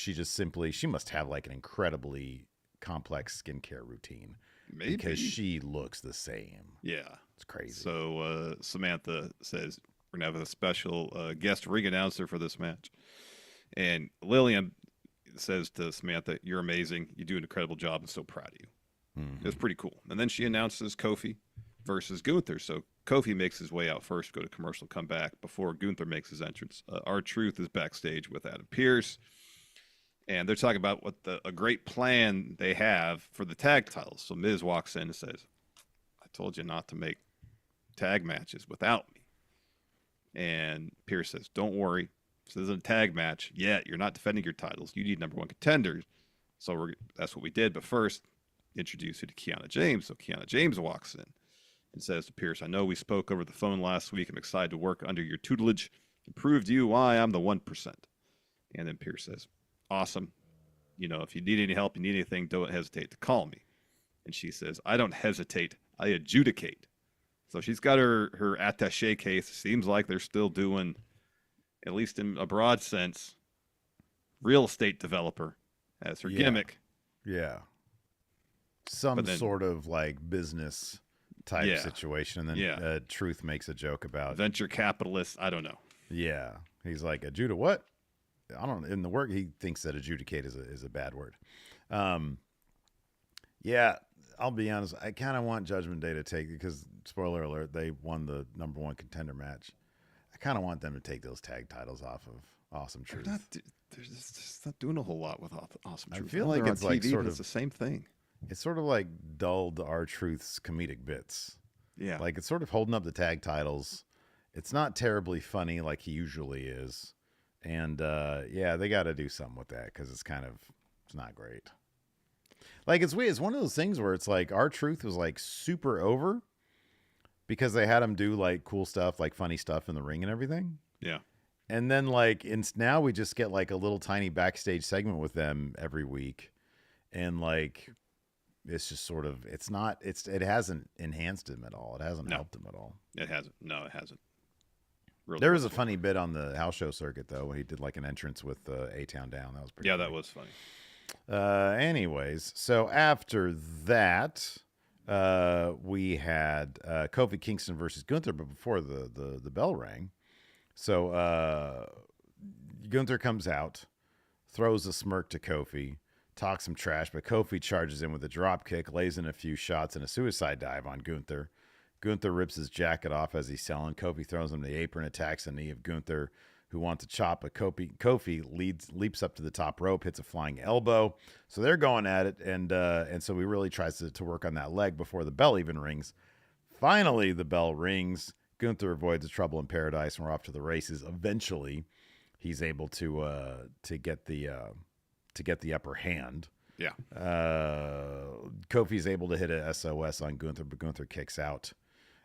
she must have an incredibly complex skincare routine. Maybe. Because she looks the same. Yeah. It's crazy. So Samantha says, we're going to have a special guest ring announcer for this match. And Lillian says to Samantha, you're amazing. You do an incredible job. I'm so proud of you. Mm-hmm. It's pretty cool. And then she announces Kofi versus Gunther. So Kofi makes his way out first, go to commercial, come back before Gunther makes his entrance. R-Truth is backstage with Adam Pearce. And they're talking about what a great plan they have for the tag titles. So Miz walks in and says, I told you not to make tag matches without me. And Pearce says, don't worry. This isn't a tag match yet. You're not defending your titles. You need number one contenders. So that's what we did. But first, introduce you to Kiana James. So Kiana James walks in and says to Pearce, I know we spoke over the phone last week. I'm excited to work under your tutelage and prove to you why I'm the 1%. And then Pearce says, awesome. If you need any help, you need anything, don't hesitate to call me. And she says, I don't hesitate. I adjudicate. So she's got her attache case. Seems like they're still doing, at least in a broad sense, real estate developer as her gimmick. Yeah. Some sort of business type situation. And then Truth makes a joke about venture capitalists. I don't know. Yeah. He's like, a Judah what? I don't in the work he thinks that adjudicate is a bad word. Yeah, I'll be honest. I kind of want Judgment Day to take because spoiler alert, they won the number 1 contender match. I kind of want them to take those tag titles off of Awesome Truth. They're just not doing a whole lot with Awesome Truth. I feel like it's like sort of the same thing. It's sort of like dulled R-Truth's comedic bits. Yeah, like it's sort of holding up the tag titles. It's not terribly funny like he usually is, and yeah, they got to do something with that because it's not great. Like it's weird. It's one of those things where it's like R-Truth was like super over because they had him do like cool stuff, like funny stuff in the ring and everything. Yeah. And then like now we just get like a little tiny backstage segment with them every week. And like it's just sort of it hasn't enhanced him at all. It hasn't helped him at all. It hasn't. No, it hasn't. Really there was a funny bit on the house show circuit though when he did like an entrance with A-Town Down. That was pretty funny. That was funny. Anyways, so after that, we had Kofi Kingston versus Gunther, but before the bell rang. So Gunther comes out, throws a smirk to Kofi, talks some trash, but Kofi charges in with a drop kick, lays in a few shots and a suicide dive on Gunther. Gunther rips his jacket off as he's selling. Kofi throws him the apron, attacks the knee of Gunther, who wants to chop, but Kofi leaps up to the top rope, hits a flying elbow. So they're going at it, and so he really tries to work on that leg before the bell even rings. Finally, the bell rings. Gunther avoids the trouble in paradise, and we're off to the races. Eventually, he's able to get the upper hand. Yeah. Kofi's able to hit a SOS on Gunther, but Gunther kicks out.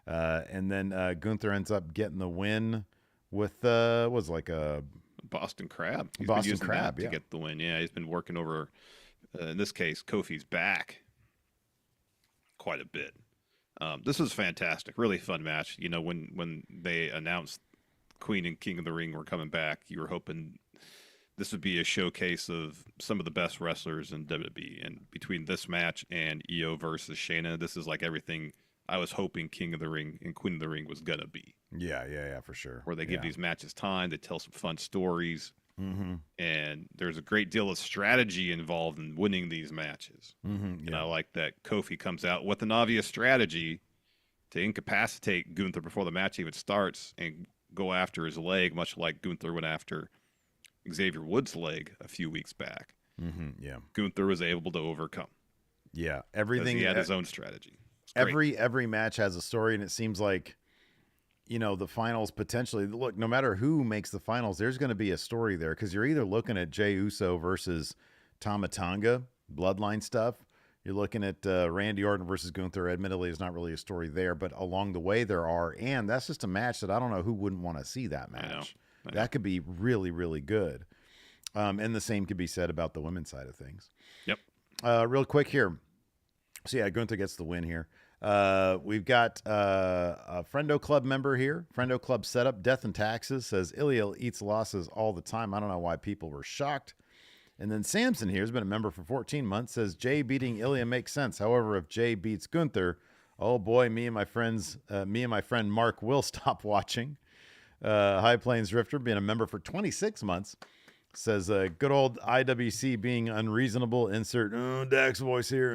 And then Gunther ends up getting the win with was like a Boston Crab. He's Boston been using Crab that to get the win. Yeah, he's been working over in this case Kofi's back quite a bit. This was fantastic, really fun match. You know, when they announced Queen and King of the Ring were coming back, you were hoping this would be a showcase of some of the best wrestlers in WWE. And between this match and Io versus Shayna, this is like everything I was hoping King of the Ring and Queen of the Ring was gonna be. Yeah, for sure. Where they give these matches time, they tell some fun stories, mm-hmm. and there's a great deal of strategy involved in winning these matches. Mm-hmm, and I like that Kofi comes out with an obvious strategy to incapacitate Gunther before the match even starts and go after his leg, much like Gunther went after Xavier Woods' leg a few weeks back. Mm-hmm, yeah, Gunther was able to overcome. Yeah, everything. He had his own strategy. Every match has a story, and it seems like, you know, the finals potentially, look, no matter who makes the finals, there's going to be a story there because you're either looking at Jey Uso versus Tama Tonga, bloodline stuff. You're looking at Randy Orton versus Gunther. Admittedly, there's not really a story there, but along the way there are, and that's just a match that I don't know who wouldn't want to see that match. I know. That could be really, really good. And the same could be said about the women's side of things. Yep. Real quick here. So yeah, Gunther gets the win here. We've got a Friendo Club member here. Friendo Club setup, Death and Taxes, says Ilja eats losses all the time. I don't know why people were shocked. And then Samson here has been a member for 14 months, says Jey beating Ilja makes sense. However, if Jey beats Gunther, oh boy, me and my friend Mark will stop watching. High Plains Drifter, being a member for 26 months, says good old IWC being unreasonable. Insert Dax voice here.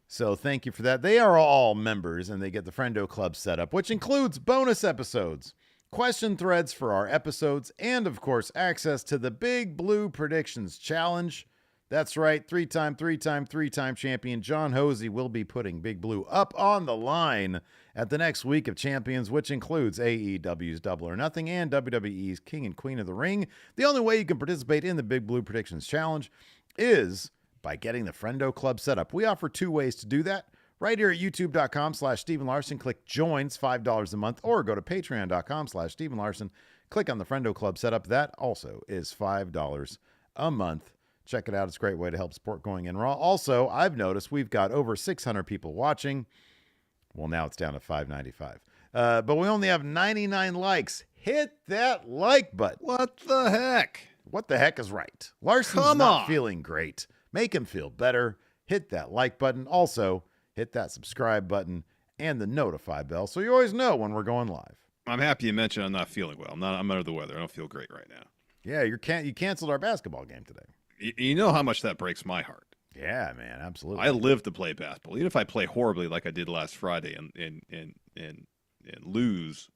So thank you for that. They are all members, and they get the Friendo Club setup, which includes bonus episodes, question threads for our episodes, and, of course, access to the Big Blue Predictions Challenge. That's right, three-time champion John Hosey will be putting Big Blue up on the line at the next Week of Champions, which includes AEW's Double or Nothing and WWE's King and Queen of the Ring. The only way you can participate in the Big Blue Predictions Challenge is by getting the Friendo Club set up. We offer 2 ways to do that. Right here at youtube.com/Stephen Larson, click joins, $5 a month, or go to patreon.com/Stephen Larson. Click on the Friendo Club setup. That also is $5 a month. Check it out. It's a great way to help support Going In Raw. Also, I've noticed we've got over 600 people watching. Well, now it's down to 595. But we only have 99 likes. Hit that like button. What the heck? What the heck is right? Larson's not feeling great. Make him feel better. Hit that like button. Also, hit that subscribe button and the notify bell so you always know when we're going live. I'm happy you mentioned I'm not feeling well. I'm under the weather. I don't feel great right now. Yeah, you canceled our basketball game today. You know how much that breaks my heart. Yeah, man, absolutely. I live to play basketball. Even if I play horribly like I did last Friday and lose,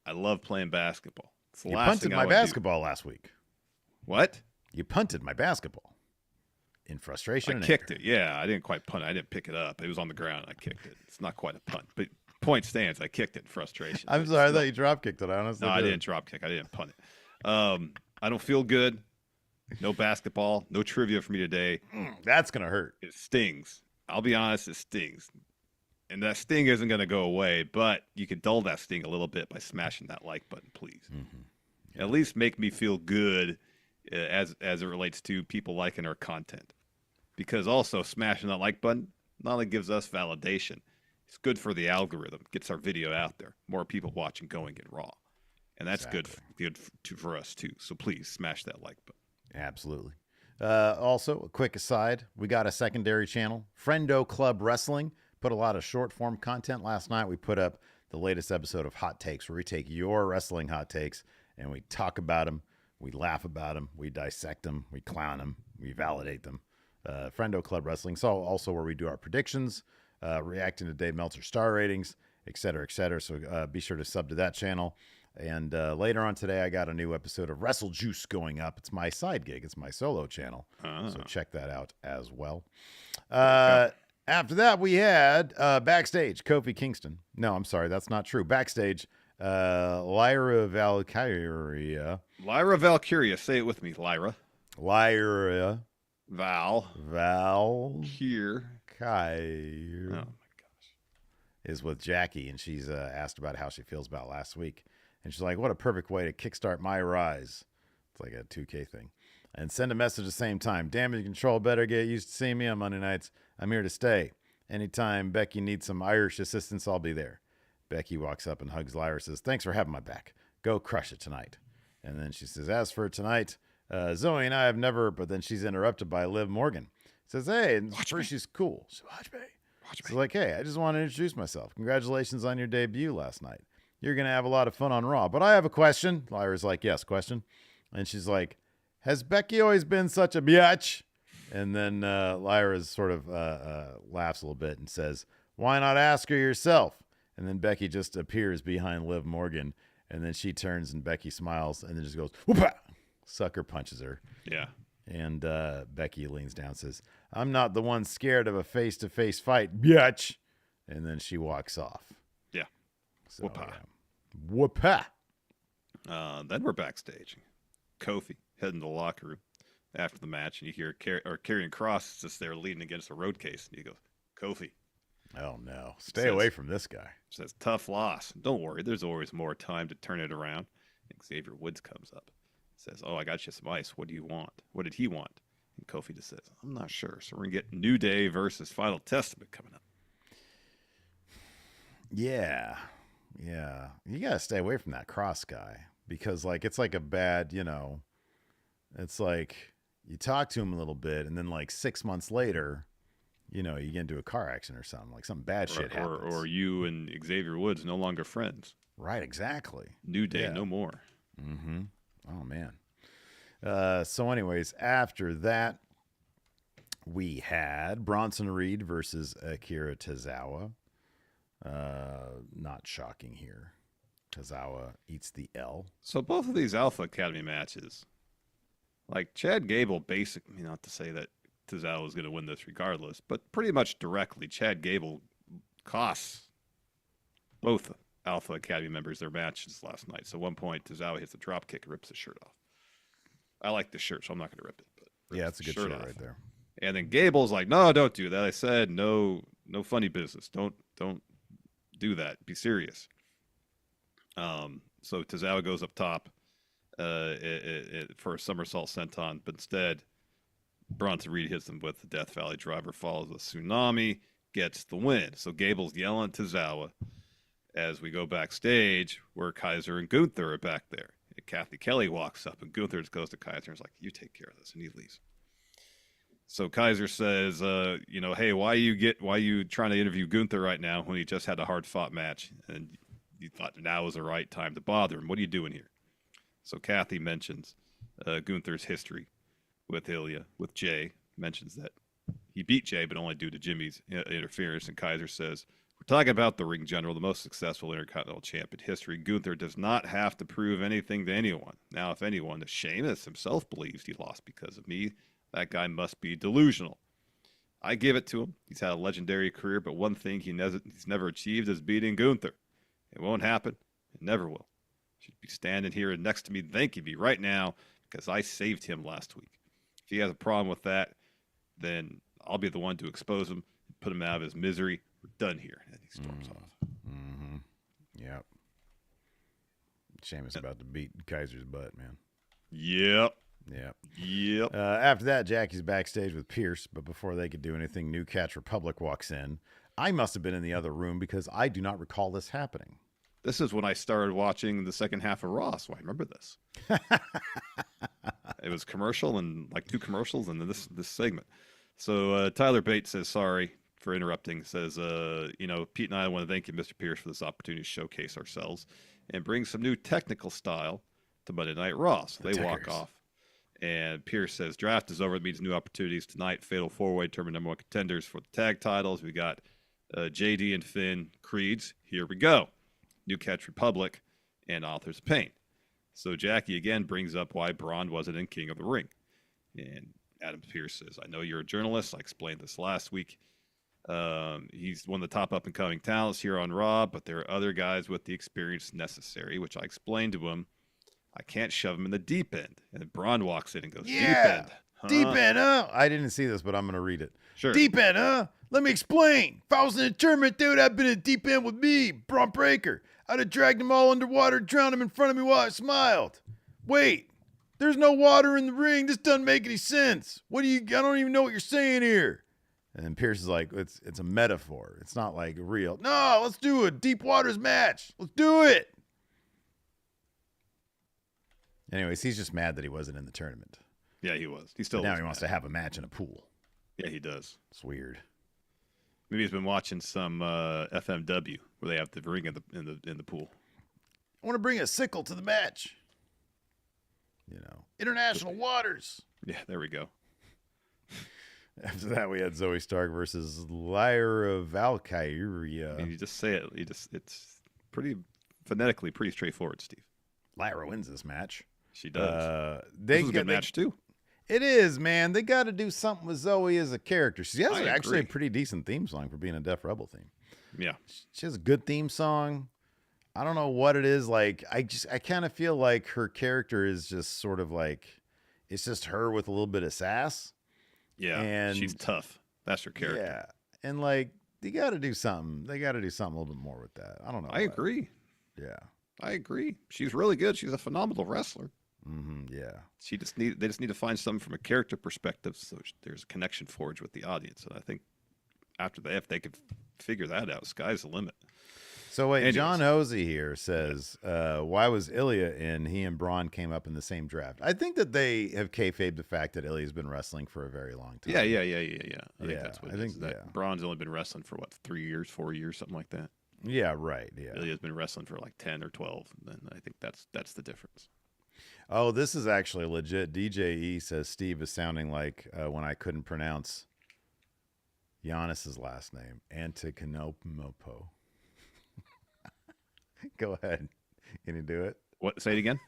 I love playing basketball. It's the You last punted thing my I would do. basketball last week. What? You punted my basketball in frustration. I and kicked anger. it. Yeah, I didn't quite punt it. I didn't pick it up. It was on the ground. I kicked it. It's not quite a punt, but point stands. I kicked it in frustration. I'm sorry, I thought you drop kicked it. Honestly, no, I didn't drop kick. I didn't punt it. I don't feel good. No basketball. No trivia for me today. That's gonna hurt. It stings. I'll be honest. It stings. And that sting isn't going to go away, but you can dull that sting a little bit by smashing that like button, please. Mm-hmm. Yeah. At least make me feel good as it relates to people liking our content. Because also smashing that like button not only gives us validation, it's good for the algorithm, gets our video out there, more people watching Going Get Raw, and that's good for us too. So please smash that like button. Absolutely. Also, a quick aside: we got a secondary channel, Friendo Club Wrestling. Put a lot of short form content last night. We put up the latest episode of Hot Takes, where we take your wrestling hot takes and we talk about them, we laugh about them, we dissect them, we clown them, we validate them. Friendo Club Wrestling. So also where we do our predictions, reacting to Dave Meltzer star ratings, et cetera, et cetera. So be sure to sub to that channel. And later on today, I got a new episode of Wrestle Juice going up. It's my side gig. It's my solo channel. So check that out as well. After that, we had backstage, Kofi Kingston. No, I'm sorry. That's not true. Backstage, Lyra Valkyria. Lyra Valkyria. Say it with me. Lyra. Here. Kyrie. Oh, my gosh. Is with Jackie, and she's asked about how she feels about last week. And she's like, what a perfect way to kickstart my rise. It's like a 2K thing. And send a message at the same time. Damage control better get used to seeing me on Monday nights. I'm here to stay. Anytime Becky needs some Irish assistance, I'll be there. Becky walks up and hugs Lyra, says, thanks for having my back. Go crush it tonight. And then she says, as for tonight, Zoe and I have never, but then she's interrupted by Liv Morgan. Says, hey, and first she's cool. She's watch me. She's like, hey, I just want to introduce myself. Congratulations on your debut last night. You're going to have a lot of fun on Raw. But I have a question. Lyra's like, yes, question. And she's like, has Becky always been such a biatch? And then Lyra sort of laughs a little bit and says, why not ask her yourself? And then Becky just appears behind Liv Morgan. And then she turns and Becky smiles and then just goes, whoop-ah! Sucker punches her. Yeah. And Becky leans down and says, I'm not the one scared of a face-to-face fight, biatch. And then she walks off. Yeah. So, Whoop-ah. Yeah. Whoop-ah. Then we're backstage. Kofi heading to the locker room after the match, and you hear Karrion Kross just there leaning against a road case, and he goes, Kofi. Oh, no. Stay away from this guy. Says, tough loss. Don't worry. There's always more time to turn it around. And Xavier Woods comes up. Says, oh, I got you some ice. What do you want? What did he want? And Kofi just says, I'm not sure. So we're going to get New Day versus Final Testament coming up. Yeah. Yeah. You got to stay away from that Cross guy because, like, it's like a bad, it's like you talk to him a little bit and then, like, 6 months later, you get into a car accident or something. Like, some bad shit happens. Or you and Xavier Woods no longer friends. Right, exactly. New Day, no more. Mm-hmm. Oh, man. So anyways, after that, we had Bronson Reed versus Akira Tozawa. Not shocking here. Tozawa eats the L. So both of these Alpha Academy matches, like Chad Gable basically, not to say that Tozawa was going to win this regardless, but pretty much directly, Chad Gable costs both Alpha Academy members their matches last night. So at one point, Tozawa hits a drop kick and rips his shirt off. I like the shirt, so I'm not going to rip it. But yeah, it's a good shirt right there. And then Gable's like, no, don't do that. I said, no funny business. Don't do that. Be serious. So Tozawa goes up top for a somersault senton, but instead Bronson Reed hits him with the Death Valley Driver, follows a tsunami, gets the win. So Gable's yelling at Tozawa as we go backstage where Kaiser and Gunther are back there. And Kathy Kelly walks up and Gunther just goes to Kaiser and is like, you take care of this, and he leaves. So Kaiser says, hey, why you trying to interview Gunther right now when he just had a hard-fought match? And you thought now was the right time to bother him. What are you doing here? So Kathy mentions Gunther's history with Ilja, with Jey, mentions that he beat Jey, but only due to Jimmy's interference. And Kaiser says, we're talking about the ring general, the most successful Intercontinental champ in history. Gunther does not have to prove anything to anyone. Now, if anyone, if Sheamus himself believes he lost because of me, that guy must be delusional. I give it to him. He's had a legendary career, but one thing he's never achieved is beating Gunther. It won't happen. It never will. Should be standing here next to me thanking me right now because I saved him last week. If he has a problem with that, then I'll be the one to expose him and put him out of his misery. We're done here. And he storms off. Mm-hmm. Yep. Sheamus about to beat Kaiser's butt, man. Yep. Yep. After that, Jackie's backstage with Pierce, but before they could do anything, New Catch Republic walks in. I must have been in the other room because I do not recall this happening. This is when I started watching the second half of Raw, so I remember this. It was commercial and like 2 commercials and then this segment. So Tyler Bates says sorry for interrupting. Says, Pete and I want to thank you, Mr. Pierce, for this opportunity to showcase ourselves and bring some new technical style to Monday Night Raw. So they walk off. And Pierce says, draft is over. It means new opportunities tonight. Fatal 4-way determine #1 contenders for the tag titles. We got JD and Finn Creeds. Here we go. New Catch Republic and Authors of Pain. So Jackie again brings up why Braun wasn't in King of the Ring. And Adam Pierce says, I know you're a journalist. I explained this last week. He's one of the top up-and-coming talents here on Raw, but there are other guys with the experience necessary, which I explained to him. I can't shove him in the deep end. And then Braun walks in and goes, deep end. Huh? Deep end, huh? I didn't see this, but I'm going to read it. Sure. Deep end, huh? Let me explain. If I was in a tournament, they would have been in deep end with me, Braun Breaker. I'd have dragged them all underwater, drowned them in front of me while I smiled. Wait, there's no water in the ring. This doesn't make any sense. I don't even know what you're saying here. And Pierce is like, it's a metaphor. It's not like real. No, let's do a deep waters match. Let's do it. Anyways, he's just mad that he wasn't in the tournament. Yeah, he was. He still. But now he wants to have a match in a pool. Yeah, he does. It's weird. Maybe he's been watching some FMW where they have the ring in the pool. I want to bring a sickle to the match. International waters. Yeah, there we go. After that, we had Zoe Stark versus Lyra Valkyria. You just say it. It's pretty phonetically pretty straightforward, Steve. Lyra wins this match. She does. This was a good match too. It is, man. They got to do something with Zoe as a character. She has actually a pretty decent theme song for being a Def Rebel theme. Yeah. She has a good theme song. I don't know what it is. Like, I kind of feel like her character is just sort of like, it's just her with a little bit of sass. Yeah. And she's tough. That's her character. Yeah. And like, they got to do something. They got to do something a little bit more with that. I don't know. I agree. Yeah. I agree. She's really good. She's a phenomenal wrestler. Mm-hmm, yeah. They just need to find something from a character perspective so there's a connection forged with the audience. And I think after that, if they could figure that out, sky's the limit. So wait, anyways, John Hosey here says, why was Ilja in? He and Braun came up in the same draft. I think that they have kayfabed the fact that Ilja's been wrestling for a very long time. Yeah. I think that's what it is. Braun's only been wrestling for 3 years, 4 years, something like that. Yeah, right. Yeah. Ilja's been wrestling for like 10 or 12. And I think that's the difference. Oh, this is actually legit. DJE says Steve is sounding like when I couldn't pronounce Giannis's last name, Antetokounmpo. Go ahead. Can you do it? What? Say it again.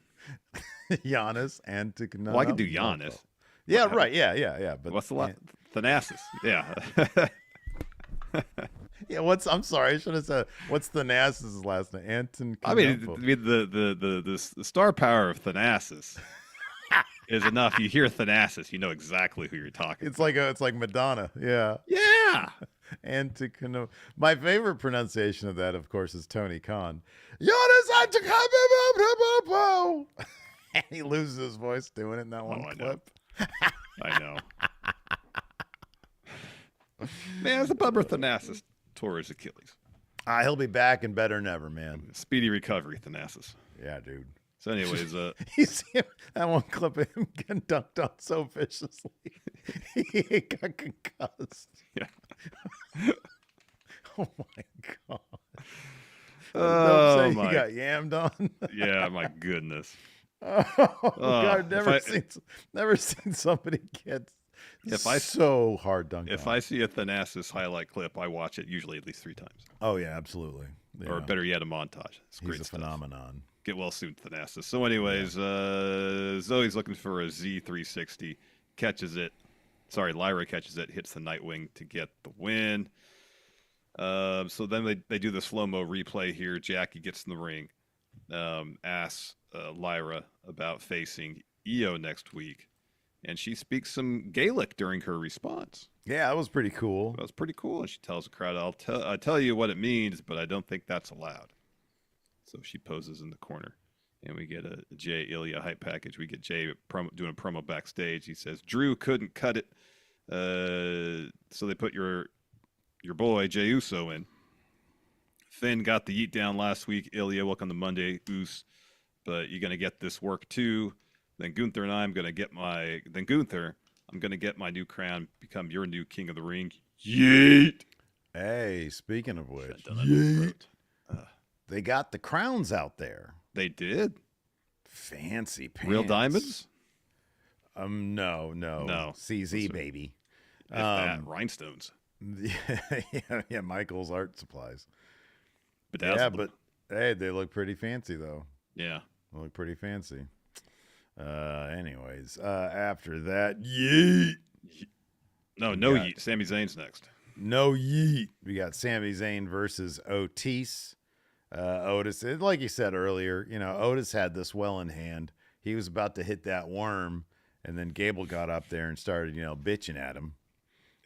Giannis Antetokounmpo. Well, I can do Giannis. Yeah, right. Yeah. But what's the last? Thanasis. Yeah. Yeah, I'm sorry, I should have said what's Thanasis' last name? Anton. I mean the star power of Thanasis is enough. You hear Thanasis, you know exactly who you're talking about. It's like Madonna. Yeah. Yeah. Antetokounmpo. My favorite pronunciation of that, of course, is Tony Khan. Giannis Antetokounmpo. And he loses his voice doing it in that one clip. I know. Man, it's a bummer Thanasis tore his Achilles. He'll be back and better than ever, man. Speedy recovery, Thanasis. Yeah, dude. So anyways, you see him, that one clip of him getting dunked on so viciously. He got concussed. Yeah. Oh my God. What did Dub say? Oh He my, got yammed on. yeah, my goodness. Oh God, If never seen somebody get if I so hard dunked if on. I see a Thanasis highlight clip, I watch it usually at least 3 times, Oh yeah, absolutely. or Yeah. better yet, a montage. It's He's great a stuff. phenomenon. Get well soon, Thanasis. So, anyways, Zoe's looking for a Z360, catches it. Sorry, Lyra catches it, hits the Nightwing to get the win. So then they do the slow mo replay here. Jackie gets in the ring, asks Lyra about facing Io next week, and she speaks some Gaelic during her response. Yeah, that was pretty cool. That was pretty cool. And she tells the crowd, I'll tell you what it means, but I don't think that's allowed. So she poses in the corner, and we get a Jey Ilja hype package. We get Jey doing a promo backstage. He says Drew couldn't cut it, so they put your boy Jey Uso in. Finn got the yeet down last week. Ilja, welcome to Monday, Us. But you're gonna get this work too. Then Gunther and I'm gonna get my. Then Gunther, I'm gonna get my new crown, become your new king of the ring. Yeet. Hey, speaking of which, Yeet. They got the crowns out there. They did. Fancy pants. Real diamonds? No. CZ, baby. If that, rhinestones. Yeah, Michael's art supplies. Bedazzled. Yeah, but hey, they look pretty fancy though. Yeah. They look pretty fancy. Anyways, after that, yeet. No yeet. Sami Zayn's next. No yeet. We got Sami Zayn versus Otis. Otis, like you said earlier, Otis had this well in hand. He was about to hit that worm, and then Gable got up there and started, bitching at him.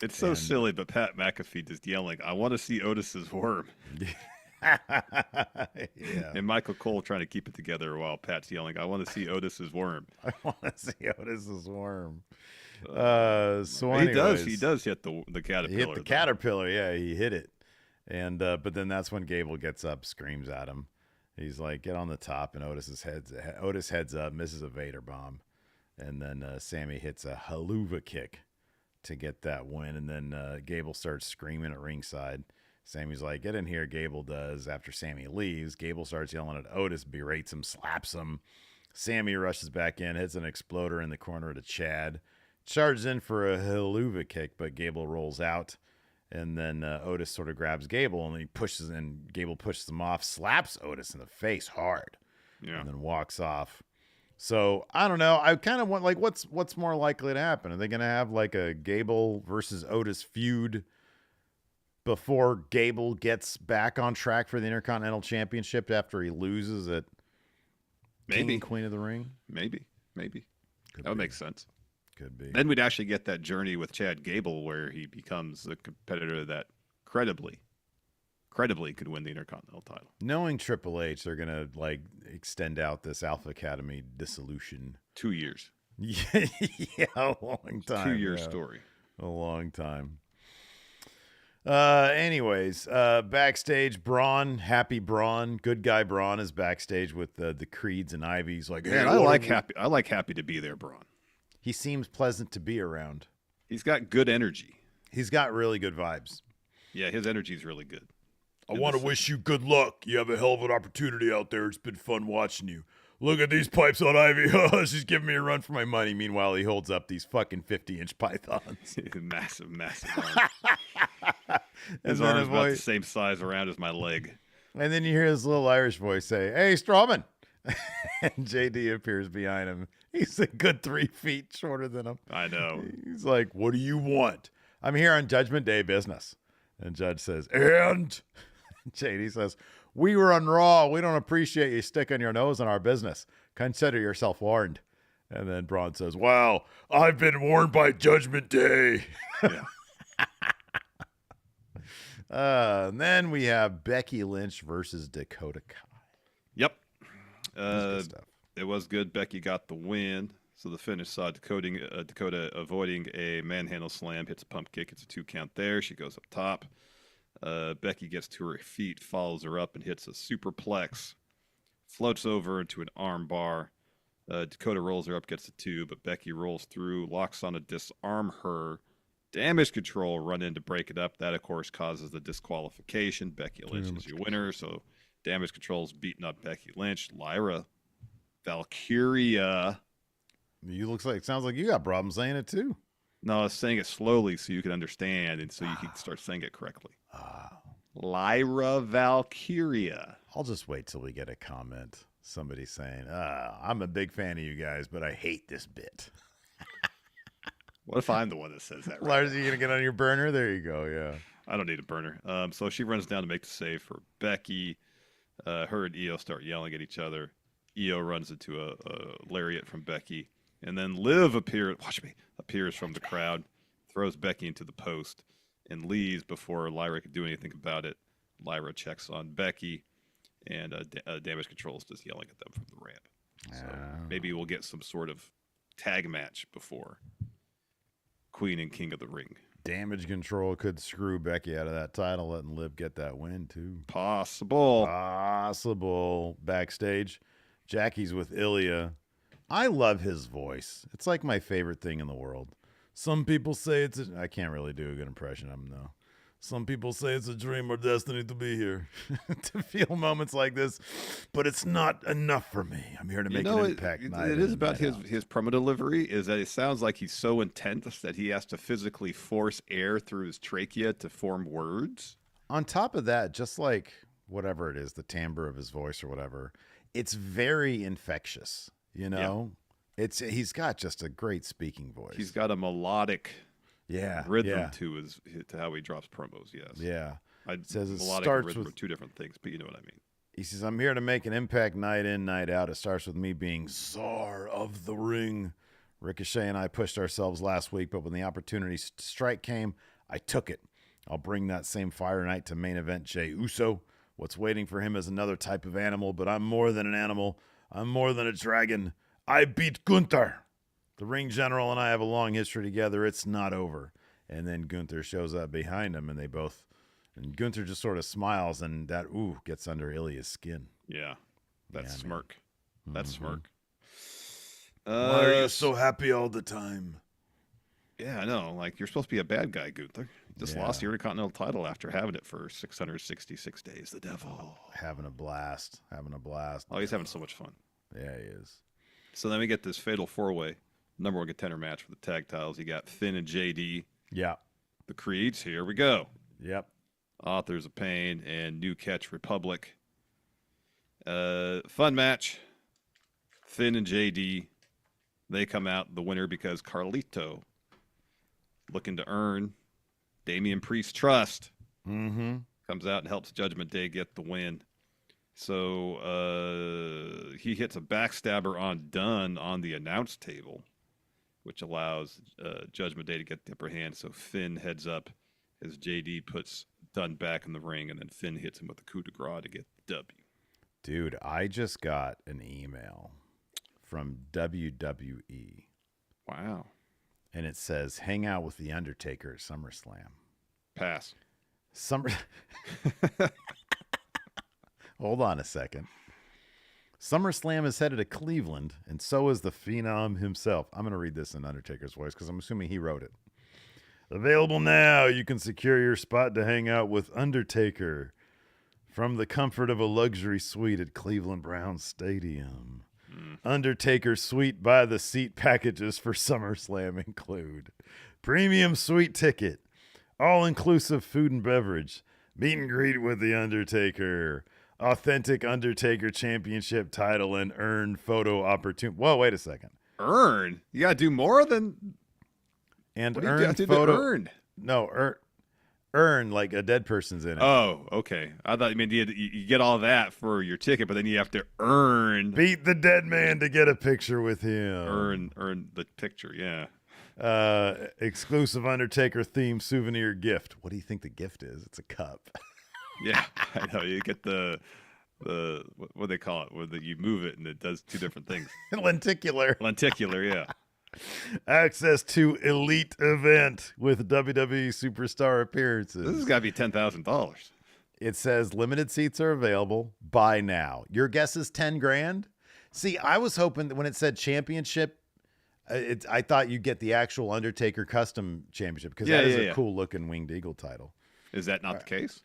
It's so silly, but Pat McAfee just yelling, I want to see Otis's worm. Yeah. And Michael Cole trying to keep it together while Pat's yelling, I want to see Otis's worm. I want to see Otis's worm. So anyways, he does hit the caterpillar. He hit the caterpillar, yeah, he hit it. And but then that's when Gable gets up, screams at him. He's like, "Get on the top!" And Otis heads up, misses a Vader bomb, and then Sammy hits a haluva kick to get that win. And then Gable starts screaming at ringside. Sammy's like, "Get in here!" Gable does. After Sammy leaves, Gable starts yelling at Otis, berates him, slaps him. Sammy rushes back in, hits an exploder in the corner to Chad, charges in for a haluva kick, but Gable rolls out. And then Otis sort of grabs Gable, and Gable pushes him off, slaps Otis in the face hard, and then walks off. So I don't know. I kind of want what's more likely to happen? Are they going to have like a Gable versus Otis feud before Gable gets back on track for the Intercontinental Championship after he loses at King and Queen of the Ring? Maybe. That would make sense. Could be. Then we'd actually get that journey with Chad Gable where he becomes the competitor that credibly could win the Intercontinental title. Knowing Triple H, they're going to extend out this Alpha Academy dissolution. 2 years. Yeah, a long time. 2-year story. A long time. Anyways, backstage, Happy Braun, good guy Braun is backstage with the Creeds and Ivy's like, hey, I like Happy to be there, Braun. He seems pleasant to be around. He's got good energy. He's got really good vibes. Yeah, his energy is really good. I want to wish you good luck. You have a hell of an opportunity out there. It's been fun watching you. Look at these pipes on Ivy. She's giving me a run for my money. Meanwhile, he holds up these fucking 50-inch pythons. massive arms. His arm's about the same size around as my leg. And then you hear this little Irish voice say, hey, Strawman. And JD appears behind him. He's a good 3 feet shorter than him. I know. He's like, what do you want? I'm here on Judgment Day business. And Judge says, and JD says, we were on Raw. We don't appreciate you sticking your nose in our business. Consider yourself warned. And then Braun says, wow, I've been warned by Judgment Day. Yeah. And then we have Becky Lynch versus Dakota Kai. Yep. It was good. Becky got the win. So the finish saw Dakota avoiding a manhandle slam, hits a pump kick. It's a 2 count there. She goes up top. Becky gets to her feet, follows her up, and hits a superplex. Floats over into an arm bar. Dakota rolls her up, gets a 2, but Becky rolls through, locks on to disarm her. Damage control run in to break it up. That, of course, causes the disqualification. Becky Lynch is your winner. So Damage Control's beating up Becky Lynch. Lyra Valkyria. Sounds like you got problems saying it too. No, I was saying it slowly so you can understand and so you can start saying it correctly. Lyra Valkyria. I'll just wait till we get a comment. Somebody saying, I'm a big fan of you guys, but I hate this bit. What if I'm the one that says that? Lars, are you going to get on your burner? There you go, yeah. I don't need a burner. So she runs down to make the save for Becky. Her and Io start yelling at each other. Io runs into a lariat from Becky. And then Liv appears from the crowd, throws Becky into the post, and leaves before Lyra could do anything about it. Lyra checks on Becky, and Damage Control is just yelling at them from the ramp. So maybe we'll get some sort of tag match before Queen and King of the Ring. Damage Control could screw Becky out of that title, letting Liv get that win, too. Possible. Backstage, Jackie's with Ilja. I love his voice. It's like my favorite thing in the world. Some people say I can't really do a good impression of him, though. Some people say it's a dream or destiny to be here, to feel moments like this, but it's not enough for me. I'm here to make an impact. It is about his promo delivery, is that it sounds like he's so intense that he has to physically force air through his trachea to form words. On top of that, just like whatever it is, the timbre of his voice or whatever, it's very infectious. You know, he's got just a great speaking voice. He's got a melodic rhythm to how he drops promos. Yes. Yeah. It says melodic and rhythm are two different things, but you know what I mean. He says, I'm here to make an impact night in, night out. It starts with me being czar of the ring. Ricochet and I pushed ourselves last week, but when the opportunity to strike came, I took it. I'll bring that same fire night to main event Jey Uso. What's waiting for him is another type of animal, but I'm more than an animal. I'm more than a dragon. I beat Gunther. The ring general and I have a long history together. It's not over. And then Gunther shows up behind him, and and Gunther just sort of smiles, and that gets under Ilya's skin. Yeah, that smirk. That smirk. Why are you so happy all the time? Yeah, I know. Like, you're supposed to be a bad guy, Gunther. You just lost the Intercontinental title after having it for 666 days. The devil. Having a blast. Oh, he's having so much fun. Yeah, he is. So then we get this fatal four-way number one contender match for the tag titles. You got Finn and JD. Yeah. The Creeds. Here we go. Yep. Authors of Pain and New Catch Republic. Fun match. Finn and JD. They come out the winner because Carlito, looking to earn Damian Priest's trust, comes out and helps Judgment Day get the win. So he hits a backstabber on Dunn on the announce table, which allows Judgment Day to get the upper hand. So Finn heads up as JD puts Dunn back in the ring, and then Finn hits him with the coup de grace to get the W. Dude, I just got an email from WWE. Wow. And it says, hang out with The Undertaker at SummerSlam. Pass. Hold on a second. SummerSlam is headed to Cleveland, and so is the Phenom himself. I'm going to read this in Undertaker's voice because I'm assuming he wrote it. Available now. You can secure your spot to hang out with Undertaker from the comfort of a luxury suite at Cleveland Browns Stadium. Undertaker suite by the seat packages for SummerSlam include premium suite ticket, all-inclusive food and beverage, meet and greet with The Undertaker, authentic Undertaker championship title, and earn photo opportunity. Whoa, wait a second. Earn? You got to do more than... And what earn do you have to photo... earn? No, earn like a dead person's in it. Oh, okay. I thought you meant you get all that for your ticket, but then you have to earn. Beat the dead man to get a picture with him. Earn the picture, yeah. Exclusive Undertaker themed souvenir gift. What do you think the gift is? It's a cup. Yeah, I know. You get the what do they call it? Where you move it and it does two different things. Lenticular, yeah. Access to elite event with WWE superstar appearances. This has got to be $10,000. It says limited seats are available. Buy now. Your guess is 10 grand. See, I was hoping that when it said championship, I thought you'd get the actual Undertaker custom championship because that is a cool looking winged eagle title. Is that not the case?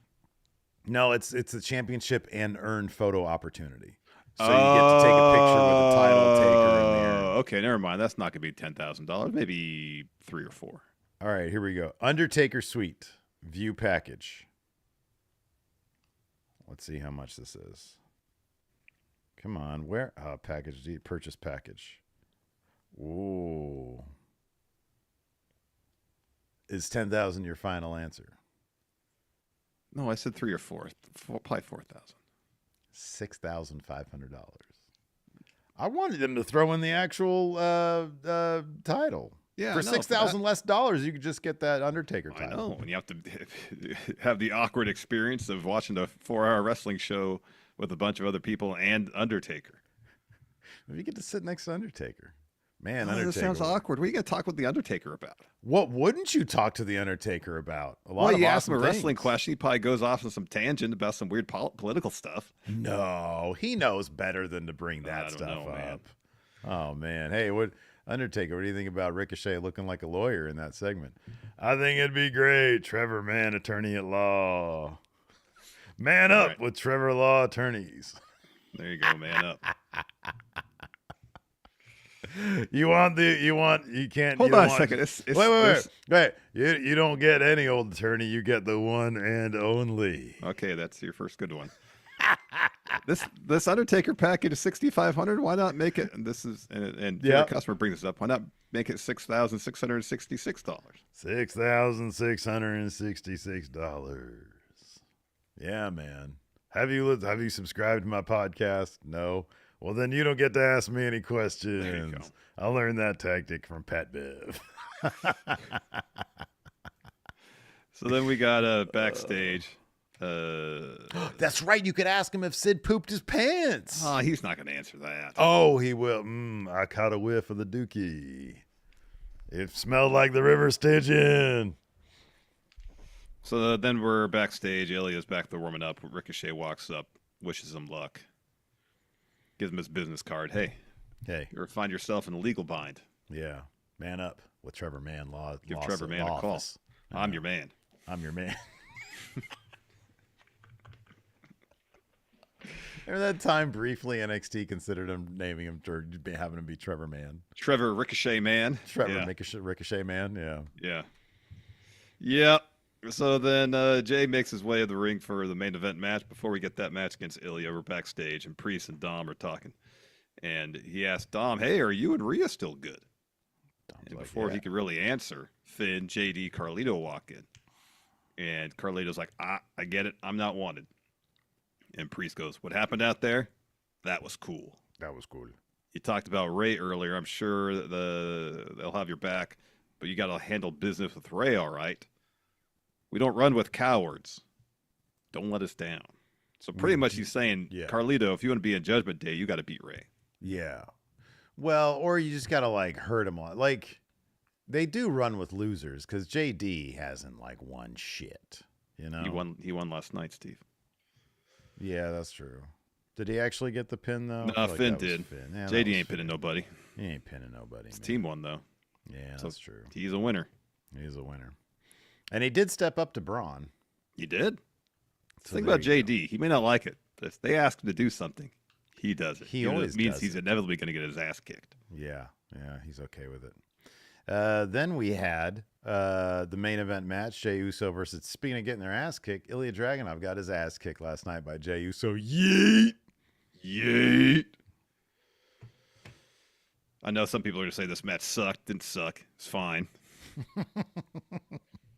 No, it's a championship and earned photo opportunity. So you get to take a picture with the title taker in there. Okay, never mind. That's not gonna be $10,000. Maybe 3 or 4. All right, here we go. Undertaker Suite View Package. Let's see how much this is. Come on, where? Package D, purchase package. Ooh. Is 10,000 your final answer? No, I said 3 or 4. Probably 4,000. $6,500. I wanted them to throw in the actual title. Yeah, for $6,000 less dollars, you could just get that Undertaker title. I know, and you have to have the awkward experience of watching a 4-hour wrestling show with a bunch of other people and Undertaker. You get to sit next to Undertaker. Man, Undertaker. This sounds awkward. What are you going to talk with the Undertaker about? What wouldn't you talk to the Undertaker about? You ask him a wrestling question, he probably goes off on some tangent about some weird political stuff. No, he knows better than to bring that stuff up. Man. Oh, man. Hey, Undertaker, what do you think about Ricochet looking like a lawyer in that segment? I think it'd be great. Trevor Mann, attorney at law. Man up with Trevor Law attorneys. There you go, man up. You can't. Hold on a second. Wait. You don't get any old attorney. You get the one and only. Okay, that's your first good one. This Undertaker package is $6,500. Why not make it? And this is the customer brings this up. Why not make it $6,666? $6,666. Yeah, man. Have you subscribed to my podcast? No. Well, then you don't get to ask me any questions. There you go. I learned that tactic from Pat Bev. So then we got backstage. That's right. You could ask him if Sid pooped his pants. Oh, he's not going to answer that. Oh, he will. I caught a whiff of the dookie. It smelled like the river Stygian. So then we're backstage. Ilja's back there warming up. Ricochet walks up, wishes him luck. Gives him his business card. Hey, you ever find yourself in a legal bind? Yeah, man up with Trevor Mann. Give Trevor Mann a call. I'm your man. I'm your man. Remember that time briefly NXT considered naming him or having him be Trevor Mann? Trevor Ricochet Man. Ricochet Man. Yeah. Yeah. Yeah. So then Jey makes his way to the ring for the main event match. Before we get that match against Ilja, we're backstage, and Priest and Dom are talking. And he asked Dom, hey, are you and Rhea still good? And before he could really answer, Finn, JD, Carlito walk in. And Carlito's like, I get it. I'm not wanted. And Priest goes, what happened out there? That was cool. That was cool. You talked about Ray earlier. I'm sure they'll have your back, but you got to handle business with Ray, all right? We don't run with cowards. Don't let us down. So pretty much he's saying, Carlito, if you want to be in Judgment Day, you got to beat Ray. Yeah. Well, or you just got to hurt him. They do run with losers because JD hasn't won shit. You know, he won last night, Steve. Yeah, that's true. Did he actually get the pin though? No, Finn did. Yeah, JD ain't pinning nobody. He ain't pinning nobody. His team won though. Yeah, that's true. He's a winner. He's a winner. And he did step up to Braun. He did. So think about JD. He may not like it, but if they ask him to do something, he does it. He always means he's inevitably going to get his ass kicked. Yeah, he's okay with it. Then we had the main event match, Jey Uso versus, speaking of getting their ass kicked, Ilja Dragunov got his ass kicked last night by Jey Uso. Yeet! Yeet! I know some people are going to say this match sucked. Didn't suck. It's fine.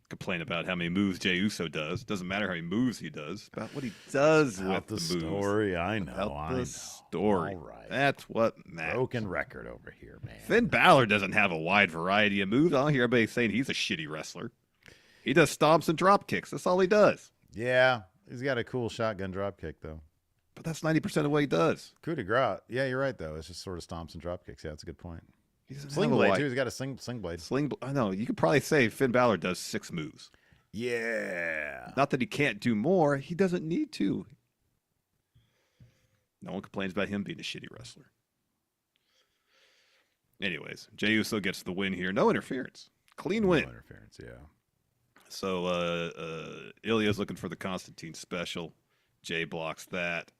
Complain about how many moves Jey Uso does. Doesn't matter how many moves he does. About what he does with the story. Moves. I know. The story. All right. That's what matters. Broken record over here, man. Finn Balor doesn't have a wide variety of moves. I don't hear everybody saying he's a shitty wrestler. He does stomps and drop kicks. That's all he does. Yeah. He's got a cool shotgun drop kick, though. But that's 90% of what he does. Coup de grace. Yeah, you're right, though. It's just sort of stomps and drop kicks. Yeah, that's a good point. Sling blade, too. He's got a sling blade. I know. You could probably say Finn Balor does 6 moves. Yeah. Not that he can't do more. He doesn't need to. No one complains about him being a shitty wrestler. Anyways, Jey Uso gets the win here. No interference. Clean win. No interference, yeah. So Ilya's looking for the Constantine special. Jey blocks that.